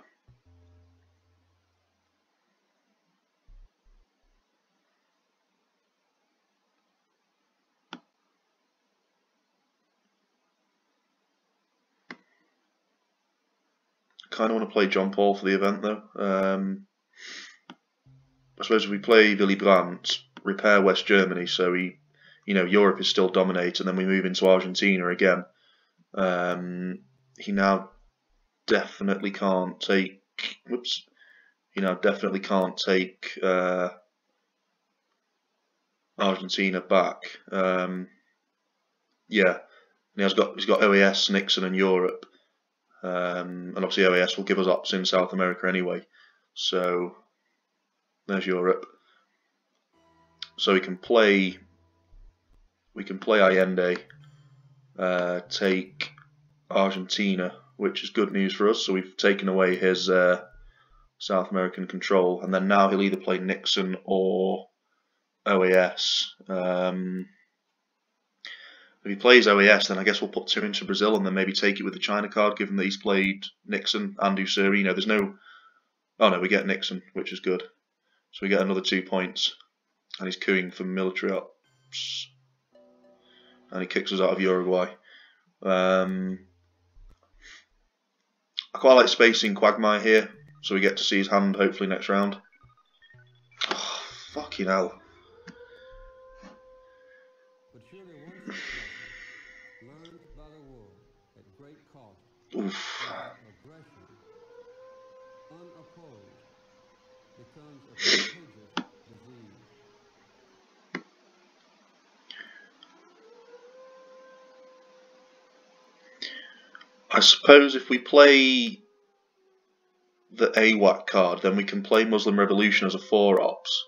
Kind of want to play John Paul for the event though. I suppose if we play Willy Brandt, repair West Germany, so Europe is still dominated, and then we move into Argentina again. He now definitely can't take. Whoops. He now definitely can't take Argentina back. Yeah, and he's got OAS, Nixon, and Europe. and obviously OAS will give us ops in South America anyway. So there's Europe. So we can play Allende, take Argentina, which is good news for us. So we've taken away his South American control, and then now he'll either play Nixon or OAS. If he plays OAS, then I guess we'll put 2 into Brazil and then maybe take it with the China card, given that he's played Nixon and Usuri. You know, there's no... Oh no, we get Nixon, which is good. So we get another 2 points. And he's cooing for military ops. And he kicks us out of Uruguay. I quite like spacing Quagmire here, so we get to see his hand hopefully next round. Oh, fucking hell. Oof. I suppose if we play the AWAC card, then we can play Muslim Revolution as a 4-ops,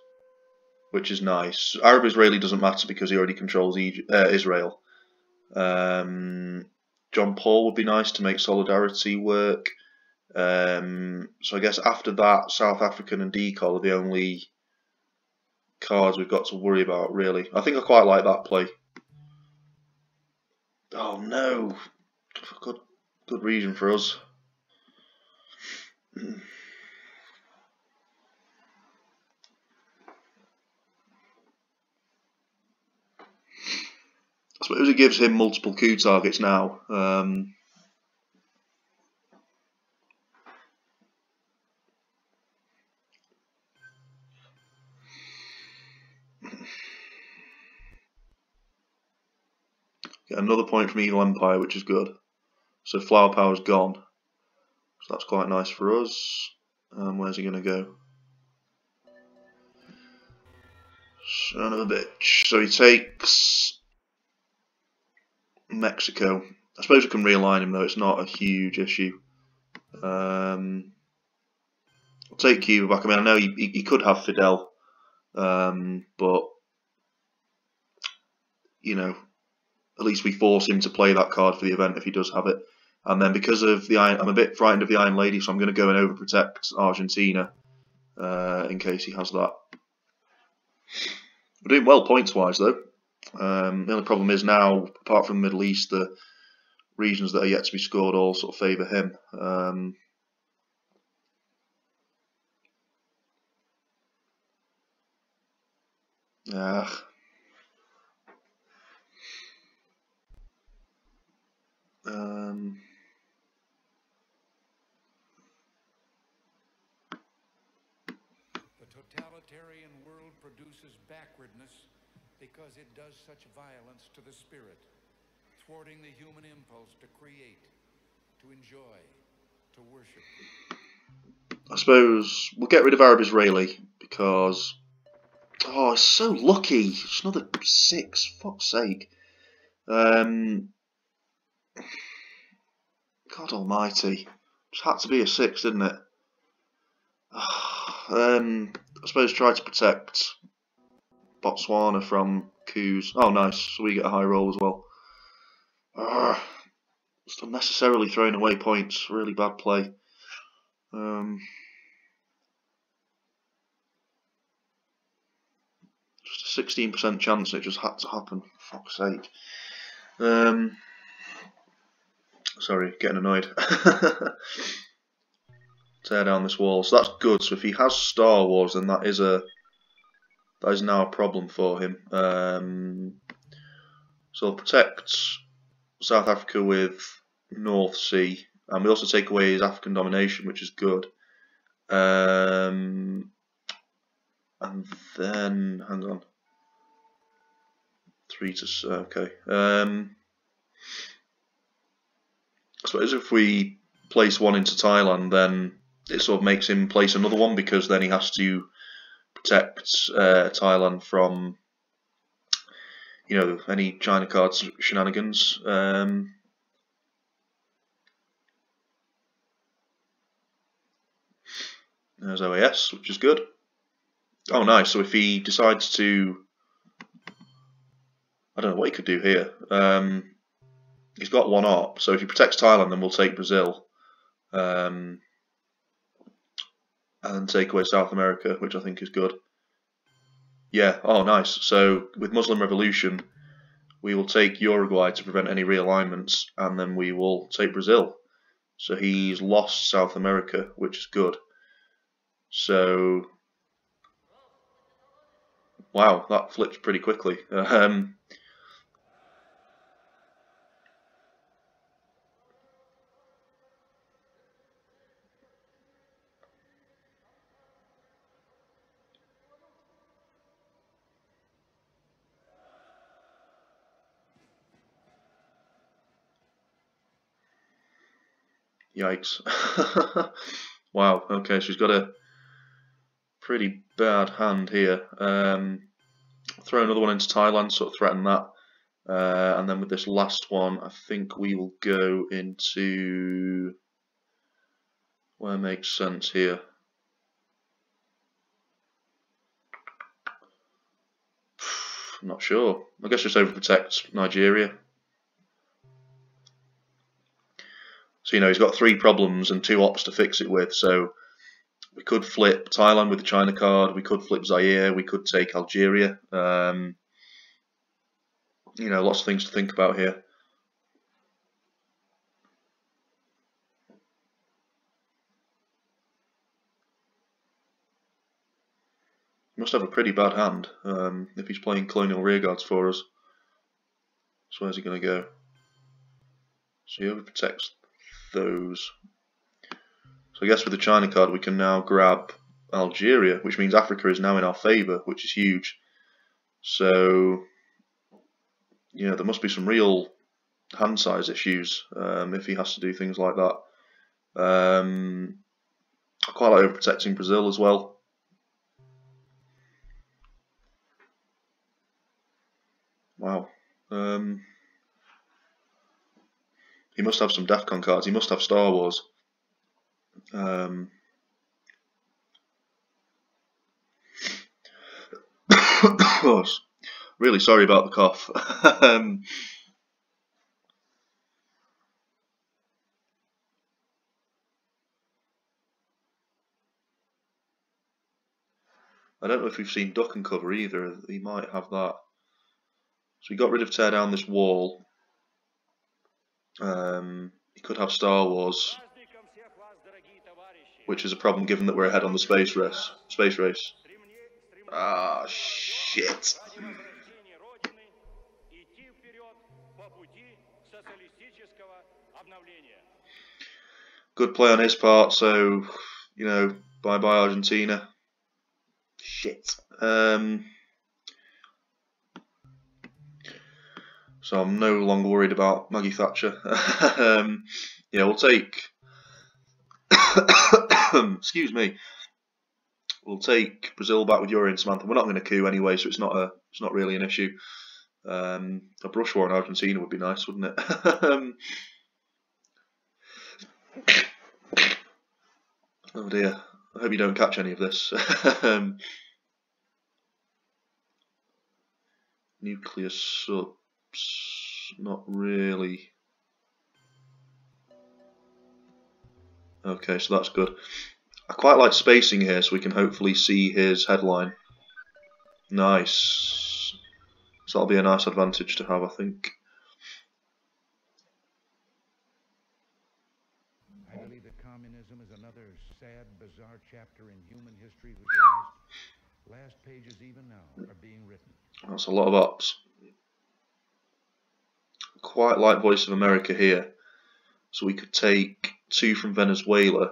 which is nice. Arab-Israeli doesn't matter because he already controls Israel. John Paul would be nice to make Solidarity work. So I guess after that, South African and Decol are the only cards we've got to worry about, really. I think I quite like that play. Oh no! Good reason for us. I suppose it gives him multiple coup targets now. Get another point from Evil Empire, which is good. So Flower Power's gone. So that's quite nice for us. Where's he going to go? Son of a bitch. So he takes Mexico. I suppose we can realign him though, it's not a huge issue. I'll take Cuba back. I mean, I know he could have Fidel, but you know, at least we force him to play that card for the event if he does have it. And then because of the Iron, I'm a bit frightened of the Iron Lady, so I'm going to go and overprotect Argentina in case he has that. We're doing well points-wise though. The only problem is now, apart from the Middle East, the regions that are yet to be scored all sort of favour him. The totalitarian world produces backwardness because it does such violence to the spirit, thwarting the human impulse to create, to enjoy, to worship. I suppose we'll get rid of Arab-Israeli because... Oh, it's so lucky. It's another 6, fuck's sake. God almighty. Just had to be a 6, didn't it? I suppose try to protect Botswana from coups. Oh, nice. So we get a high roll as well. Just unnecessarily throwing away points. Really bad play. Just a 16% chance, and it just had to happen. For fuck's sake. Sorry, getting annoyed. Tear down this wall. So that's good. So if he has Star Wars, then that is now a problem for him. So I'll protect South Africa with North Sea, and we also take away his African domination, which is good. And then hang on. 3 to okay. I suppose if we place one into Thailand, then it sort of makes him place another one, because then he has to protect Thailand from, you know, any China cards shenanigans. There's OAS, which is good. Oh, nice. So if he decides to, I don't know what he could do here. He's got one up. So if he protects Thailand, then we'll take Brazil, and take away South America, which I think is good. Yeah. Oh, nice. So with Muslim Revolution, we will take Uruguay to prevent any realignments, and then we will take Brazil. So he's lost South America, which is good. So, wow, that flips pretty quickly. Yikes. Wow, okay, so he's got a pretty bad hand here. Throw another one into Thailand, sort of threaten that. And then with this last one, I think we will go into where makes sense here. I'm not sure. I guess just overprotect Nigeria. So, you know, he's got 3 problems and 2 ops to fix it with. So we could flip Thailand with the China card. We could flip Zaire. We could take Algeria. You know, lots of things to think about here. He must have a pretty bad hand if he's playing colonial rearguards for us. So where's he going to go? So he overprotects those. So I guess with the China card we can now grab Algeria, which means Africa is now in our favour, which is huge. So, you know, there must be some real hand size issues if he has to do things like that. I quite like overprotecting Brazil as well. Wow. He must have some DEFCON cards. He must have Star Wars. Really sorry about the cough. I don't know if we've seen Duck and Cover either. He might have that. So he got rid of tear down this wall. He could have Star Wars, which is a problem given that we're ahead on the space race. Ah, shit. Good play on his part, so, you know, bye-bye Argentina. Shit. So I'm no longer worried about Maggie Thatcher. Yeah, we'll take... Excuse me. We'll take Brazil back with Yuri and Samantha. We're not going to coup anyway, so it's not really an issue. A brush war in Argentina would be nice, wouldn't it? Oh dear. I hope you don't catch any of this. Nuclear subs. Not really. Okay, so that's good. I quite like spacing here so we can hopefully see his headline. Nice. So that'll be a nice advantage to have, I think. I believe that communism is another sad, bizarre chapter in human history whose last pages even now are being written. That's a lot of ops. Quite like Voice of America here. So we could take 2 from Venezuela,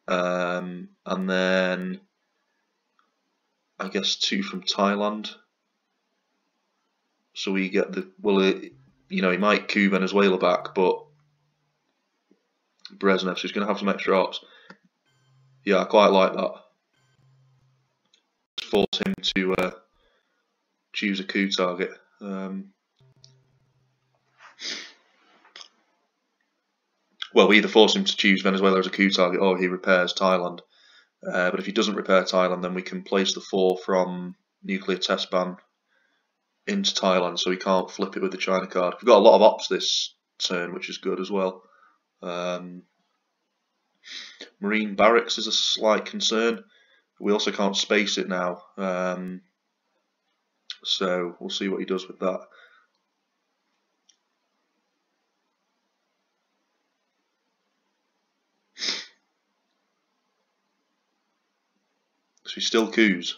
and then I guess 2 from Thailand. So we get the, well, you know, he might coup Venezuela back, but Brezhnev, so he's going to have some extra ops. Yeah, I quite like that. Force him to choose a coup target. Well, we either force him to choose Venezuela as a coup target or he repairs Thailand. But if he doesn't repair Thailand, then we can place the 4 from nuclear test ban into Thailand, so we can't flip it with the China card. We've got a lot of ops this turn, which is good as well. Marine barracks is a slight concern. We also can't space it now, so we'll see what he does with that. So he still coups.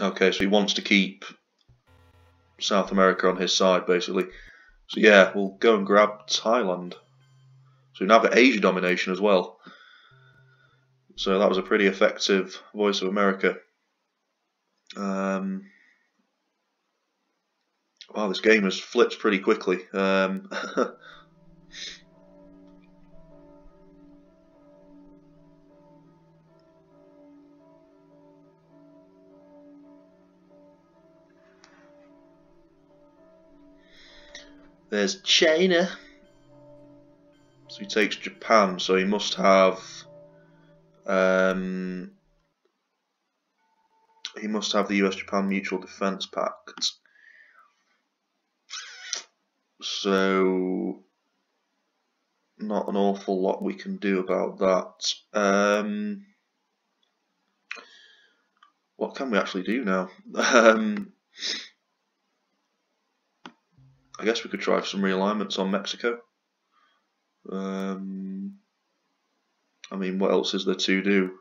Okay, so he wants to keep South America on his side, basically. So yeah, we'll go and grab Thailand. So we now got Asia domination as well. So that was a pretty effective Voice of America. Wow, this game has flipped pretty quickly. There's China. So he takes Japan, so he must have the US-Japan Mutual Defense Pact. So not an awful lot we can do about that. What can we actually do now? I guess we could try for some realignments on Mexico. I mean, what else is there to do?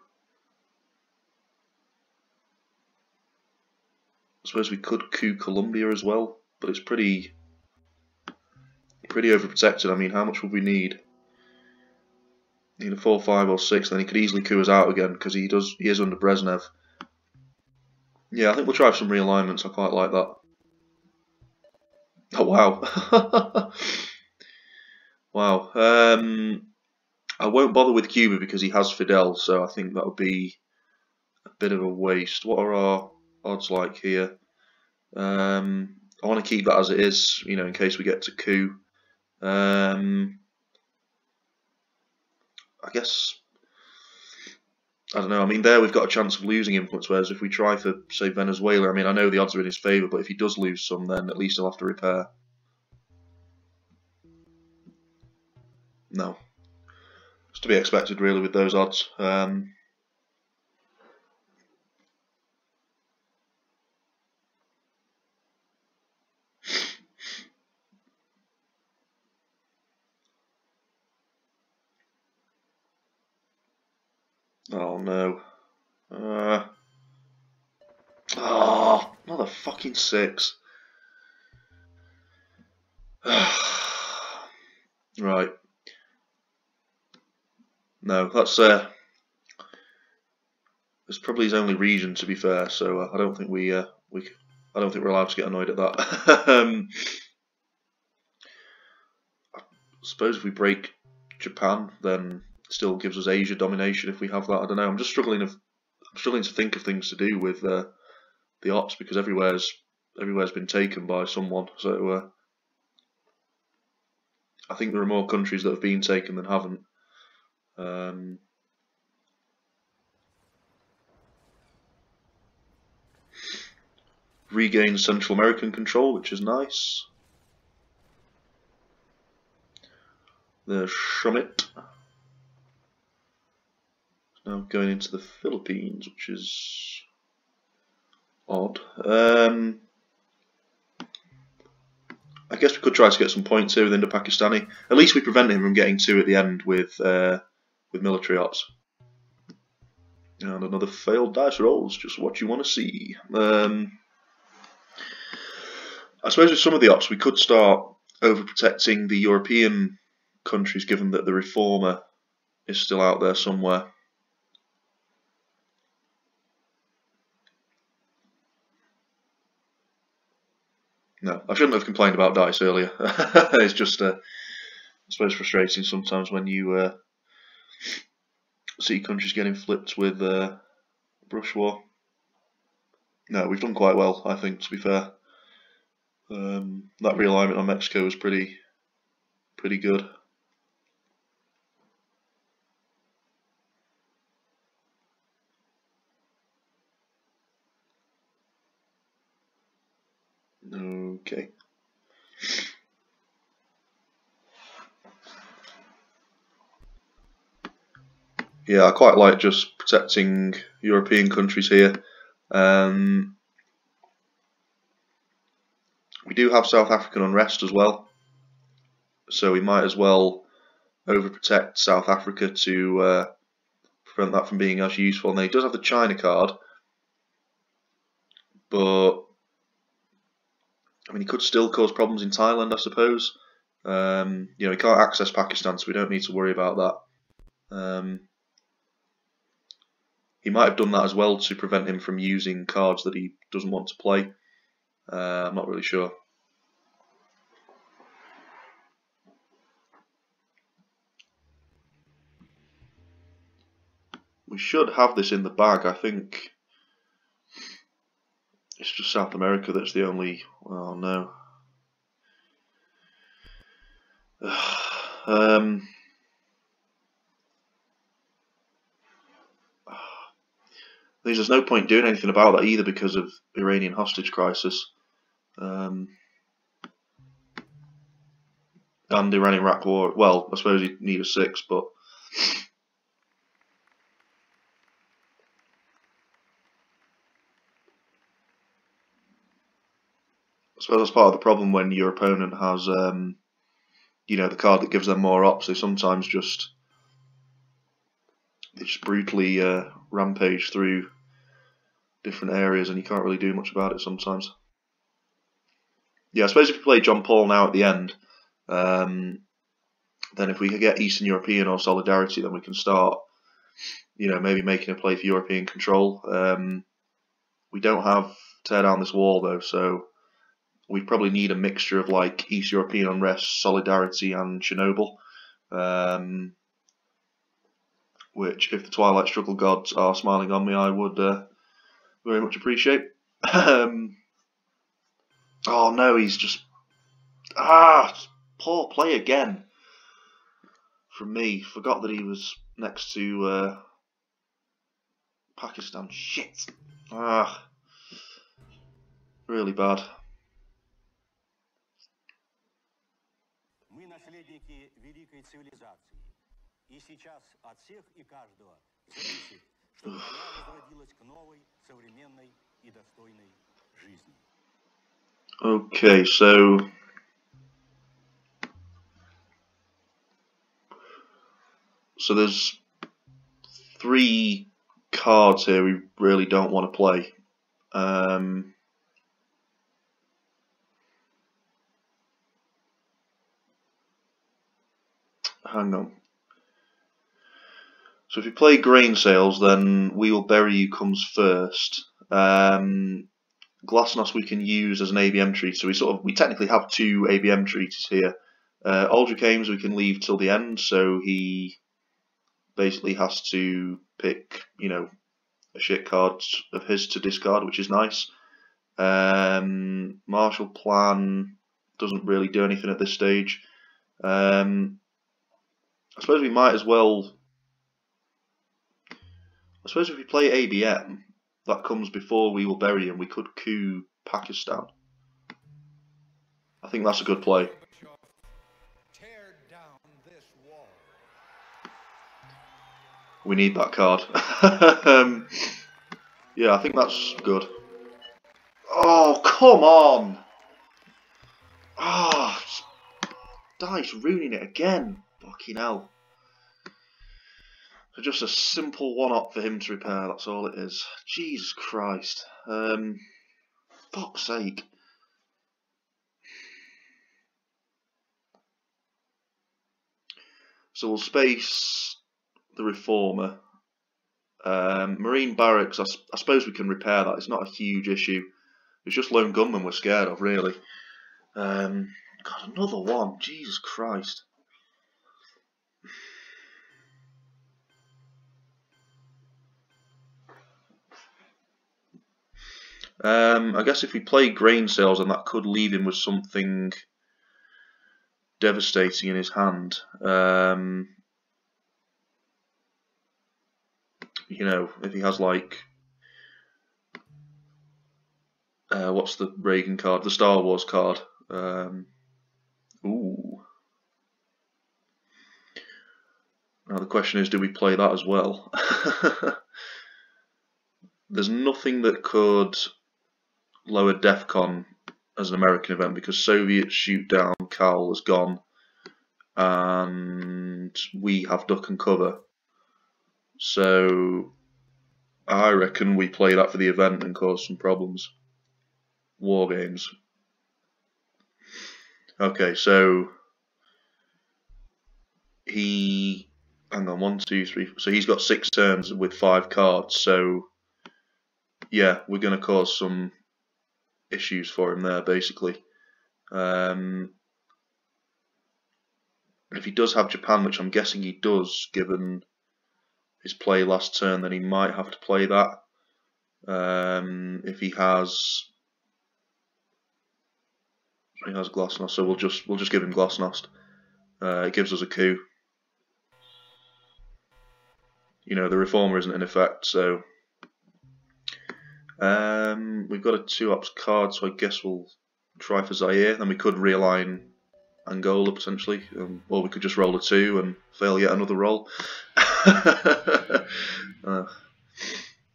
I suppose we could coup Colombia as well, but it's pretty overprotected. I mean, how much would we need? Need a 4, 5, or 6. Then he could easily coup us out again because he is under Brezhnev. Yeah, I think we'll try for some realignments. I quite like that. Oh wow. Wow. I won't bother with Cuba because he has Fidel, so I think that would be a bit of a waste. What are our odds like here? I want to keep that as it is, you know, in case we get to coup. I guess, I don't know, I mean, there we've got a chance of losing influence, whereas if we try for, say, Venezuela, I mean, I know the odds are in his favour, but if he does lose some, then at least he'll have to repair. No. It's to be expected, really, with those odds. Oh, no. Oh, another fucking 6. Right. No, that's it's probably his only region, to be fair. So I don't think I don't think we're allowed to get annoyed at that. I suppose if we break Japan, then it still gives us Asia domination if we have that. I don't know. I'm just struggling to think of things to do with the ops because everywhere's been taken by someone. So I think there are more countries that have been taken than haven't. Regain Central American control, which is nice. The Summit. Now going into the Philippines, which is odd. I guess we could try to get some points here with Indo-Pakistani. At least we prevent him from getting 2 at the end with military ops. And another failed dice rolls, just what you want to see. I suppose with some of the ops we could start overprotecting the European countries, given that the Reformer is still out there somewhere. No, I shouldn't have complained about dice earlier. It's just, I suppose, frustrating sometimes when you see countries getting flipped with brush war. No, we've done quite well, I think, to be fair. That realignment on Mexico was pretty good. Okay. Yeah, I quite like just protecting European countries here. We do have South African unrest as well, so we might as well overprotect South Africa to prevent that from being as useful. Now he does have the China card, but I mean he could still cause problems in Thailand, I suppose. You know, he can't access Pakistan, so we don't need to worry about that. He might have done that as well to prevent him from using cards that he doesn't want to play. I'm not really sure. We should have this in the bag. I think it's just South America that's the only... Oh no. There's no point doing anything about that either because of Iranian hostage crisis. And the Iran-Iraq war. Well, I suppose he'd need a 6, but... I suppose that's part of the problem when your opponent has, you know, the card that gives them more ops. They sometimes just brutally rampage through different areas, and you can't really do much about it sometimes. Yeah, I suppose if you play John Paul now at the end, then if we get Eastern European or Solidarity, then we can start, you know, maybe making a play for European control. We don't have tear down this wall though, so we probably need a mixture of like East European unrest, Solidarity, and Chernobyl. Which, if the Twilight Struggle gods are smiling on me, I would very much appreciate. Oh no, he's just poor play again from me. Forgot that he was next to Pakistan. Shit. Really bad. Мы наследники великой цивилизации, и сейчас от всех и каждого зависит, чтобы она возродилась к новой, современной и достойной жизни. Okay, so there's 3 cards here we really don't want to play. Hang on. So if you play grain sales, then We Will Bury You comes first. Glasnost we can use as an ABM treaty, so we technically have 2 ABM treaties here. Aldrich Ames we can leave till the end, so he basically has to pick, you know, a shit card of his to discard, which is nice. Marshall Plan doesn't really do anything at this stage. I suppose we might as well... I suppose if we play ABM, that comes before We Will Bury Him, we could coup Pakistan. I think that's a good play. Tear down this wall. We need that card. Yeah, I think that's good. Oh, come on! Ah, Dice ruining it again. Fucking hell. So just a simple one-up for him to repair, that's all it is. Jesus Christ. Fuck's sake. So we'll space the Reformer. Marine Barracks, I suppose we can repair that. It's not a huge issue. It's just Lone Gunman we're scared of, really. God, another one. Jesus Christ. I guess if we play grain sales, then that could leave him with something devastating in his hand. You know, if he has like What's the Reagan card? The Star Wars card. Ooh. Now the question is, do we play that as well? There's nothing that could lower DEFCON as an American event because Soviet shoot down Cowl has gone and we have duck and cover. So I reckon we play that for the event and cause some problems. War games. Okay, so hang on, 1, 2, 3. So he's got 6 turns with 5 cards. So yeah, we're going to cause some issues for him there, basically. If he does have Japan, which I'm guessing he does, given his play last turn, then he might have to play that. If he has Glasnost, so we'll just give him Glasnost. It gives us a coup. You know, the Reformer isn't in effect, so we've got a 2-ops card, so I guess we'll try for Zaire. Then we could realign Angola potentially, or we could just roll a 2 and fail yet another roll.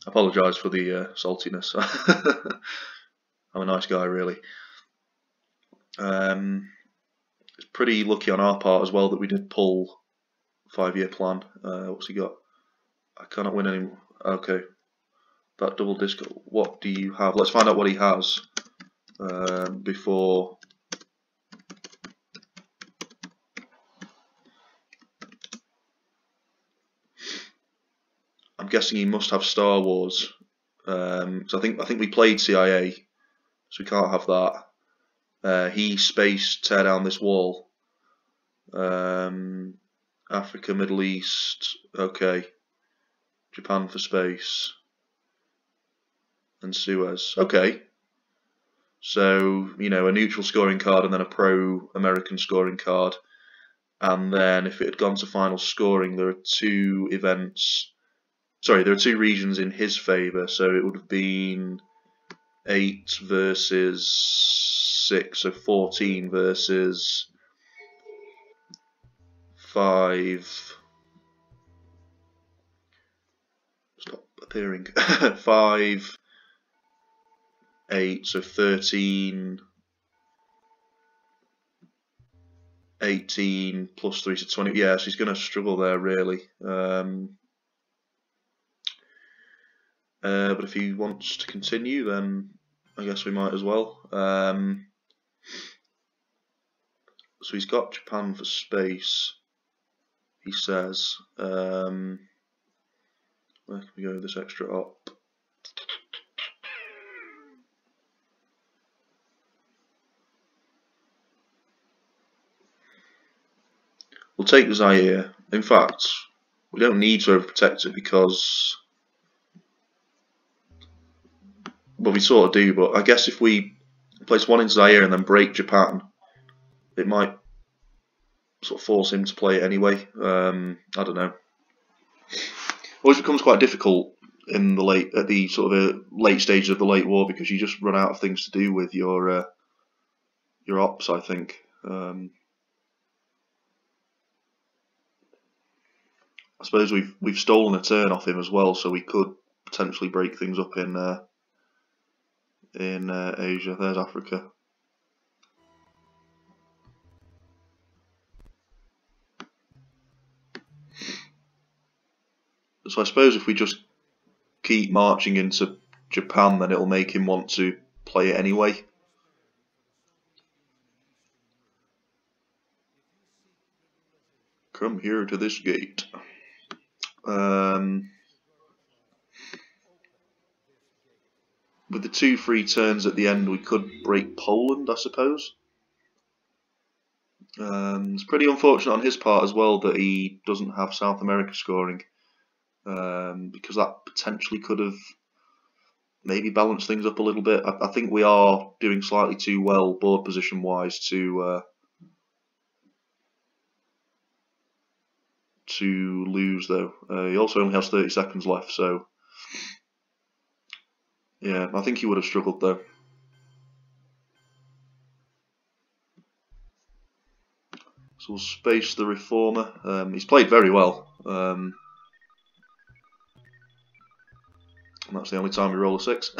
Apologise for the saltiness. I'm a nice guy, really. It's pretty lucky on our part as well that we did pull 5-year plan. What's he got? I cannot win any. Okay, that double disc. What do you have? Let's find out what he has before. I'm guessing he must have Star Wars. So I think we played CIA, so we can't have that. He space tear down this wall. Africa, Middle East. Okay. Japan for space. And Suez. Okay. So, you know, a neutral scoring card and then a pro-American scoring card. And then if it had gone to final scoring, there are 2 events. Sorry, there are 2 regions in his favour. So it would have been 8 versus 6. So 14 versus 5. Stop appearing. 5, 8, so 13, 18 plus 3, so 20. Yeah, so he's going to struggle there, really. But if he wants to continue, then I guess we might as well. So he's got Japan for space, he says. Where can we go with this extra op? We'll take Zaire. In fact, we don't need to overprotect it because, well, we sort of do, but I guess if we place 1 in Zaire and then break Japan, it might sort of force him to play it anyway. I don't know. Always becomes quite difficult in the late stages of the late war because you just run out of things to do with your ops, I think. I suppose we've stolen a turn off him as well, so we could potentially break things up in Asia. There's Africa. So I suppose if we just keep marching into Japan, then it'll make him want to play it anyway. Come here to this gate. With the 2 free turns at the end, we could break Poland, I suppose. It's pretty unfortunate on his part as well that he doesn't have South America scoring, because that potentially could have maybe balanced things up a little bit. I think we are doing slightly too well board position wise to lose, though. He also only has 30 seconds left, so yeah, I think he would have struggled though. So we'll space the reformer. He's played very well. And that's the only time we roll a 6.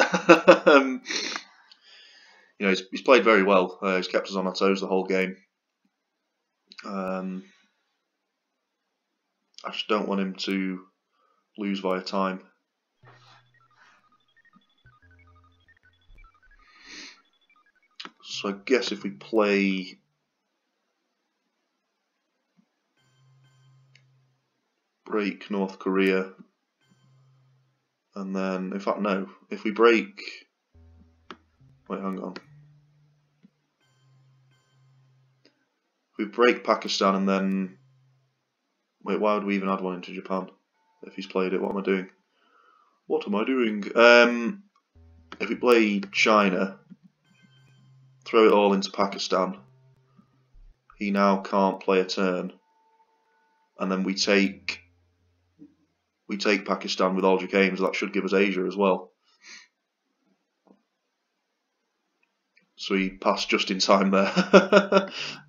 You know, he's played very well. He's kept us on our toes the whole game. I just don't want him to lose via time. So I guess if we play break North Korea, and then, in fact no, if we break, wait, hang on. If we break Pakistan and then, wait, why would we even add one into Japan? If he's played it, what am I doing? What am I doing? If we play China, throw it all into Pakistan, he now can't play a turn, and then we take Pakistan with Aldrich Ames. That should give us Asia as well. So he passed just in time there.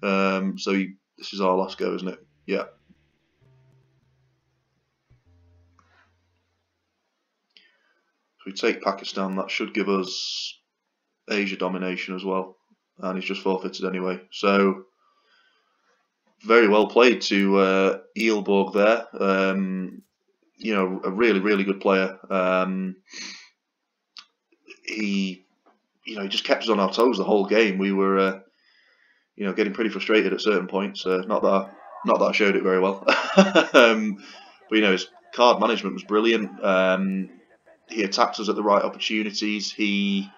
This is our last go, isn't it? Yeah. So we take Pakistan. That should give us Asia domination as well. And he's just forfeited anyway. So very well played to Ilhborg there. You know, a really, really good player. He just kept us on our toes the whole game. We were, you know, getting pretty frustrated at certain points. Not that I showed it very well. But you know, his card management was brilliant. He attacked us at the right opportunities. He,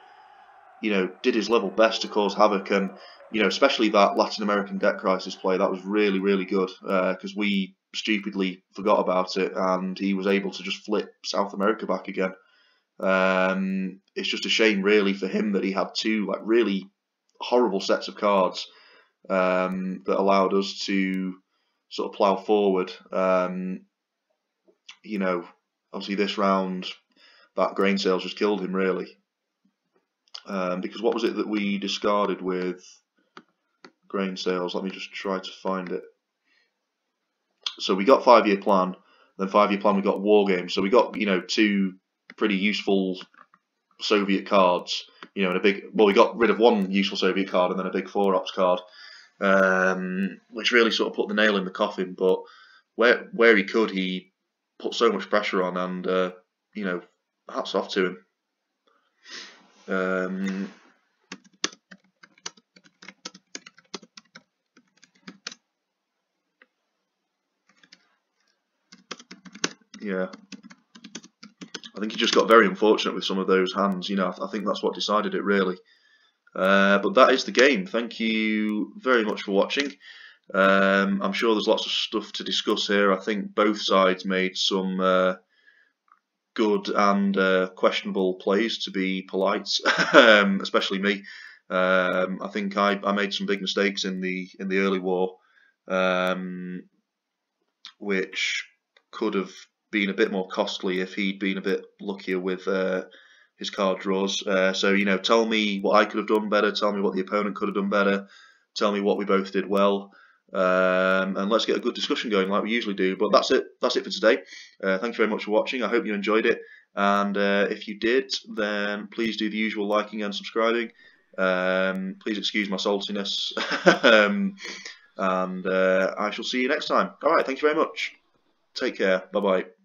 you know, did his level best to cause havoc, and you know, especially that Latin American debt crisis play, that was really, really good because we stupidly forgot about it, and he was able to just flip South America back again. It's just a shame, really, for him that he had two like really horrible sets of cards that allowed us to sort of plough forward. You know, obviously this round, that grain sales just killed him, really. Because what was it that we discarded with grain sales? Let me just try to find it. So we got 5-year plan, then 5-year plan we got war games. So we got, you know, two pretty useful Soviet cards, you know, and a big, well, we got rid of one useful Soviet card and then a big 4-ops card, which really sort of put the nail in the coffin. But where he could, he put so much pressure on, and you know, hats off to him. Yeah, I think he just got very unfortunate with some of those hands. You know, I think that's what decided it, really. But that is the game. Thank you very much for watching. I'm sure there's lots of stuff to discuss here. I think both sides made some good and questionable plays, to be polite, especially me. I think I made some big mistakes in the early war, which could have been a bit more costly if he'd been a bit luckier with his card draws. So, you know, tell me what I could have done better, tell me what the opponent could have done better, tell me what we both did well, and let's get a good discussion going like we usually do. But that's it for today. Thank you very much for watching. I hope you enjoyed it, and if you did, then please do the usual liking and subscribing. Please excuse my saltiness, and I shall see you next time. Alright, thank you very much. Take care. Bye-bye.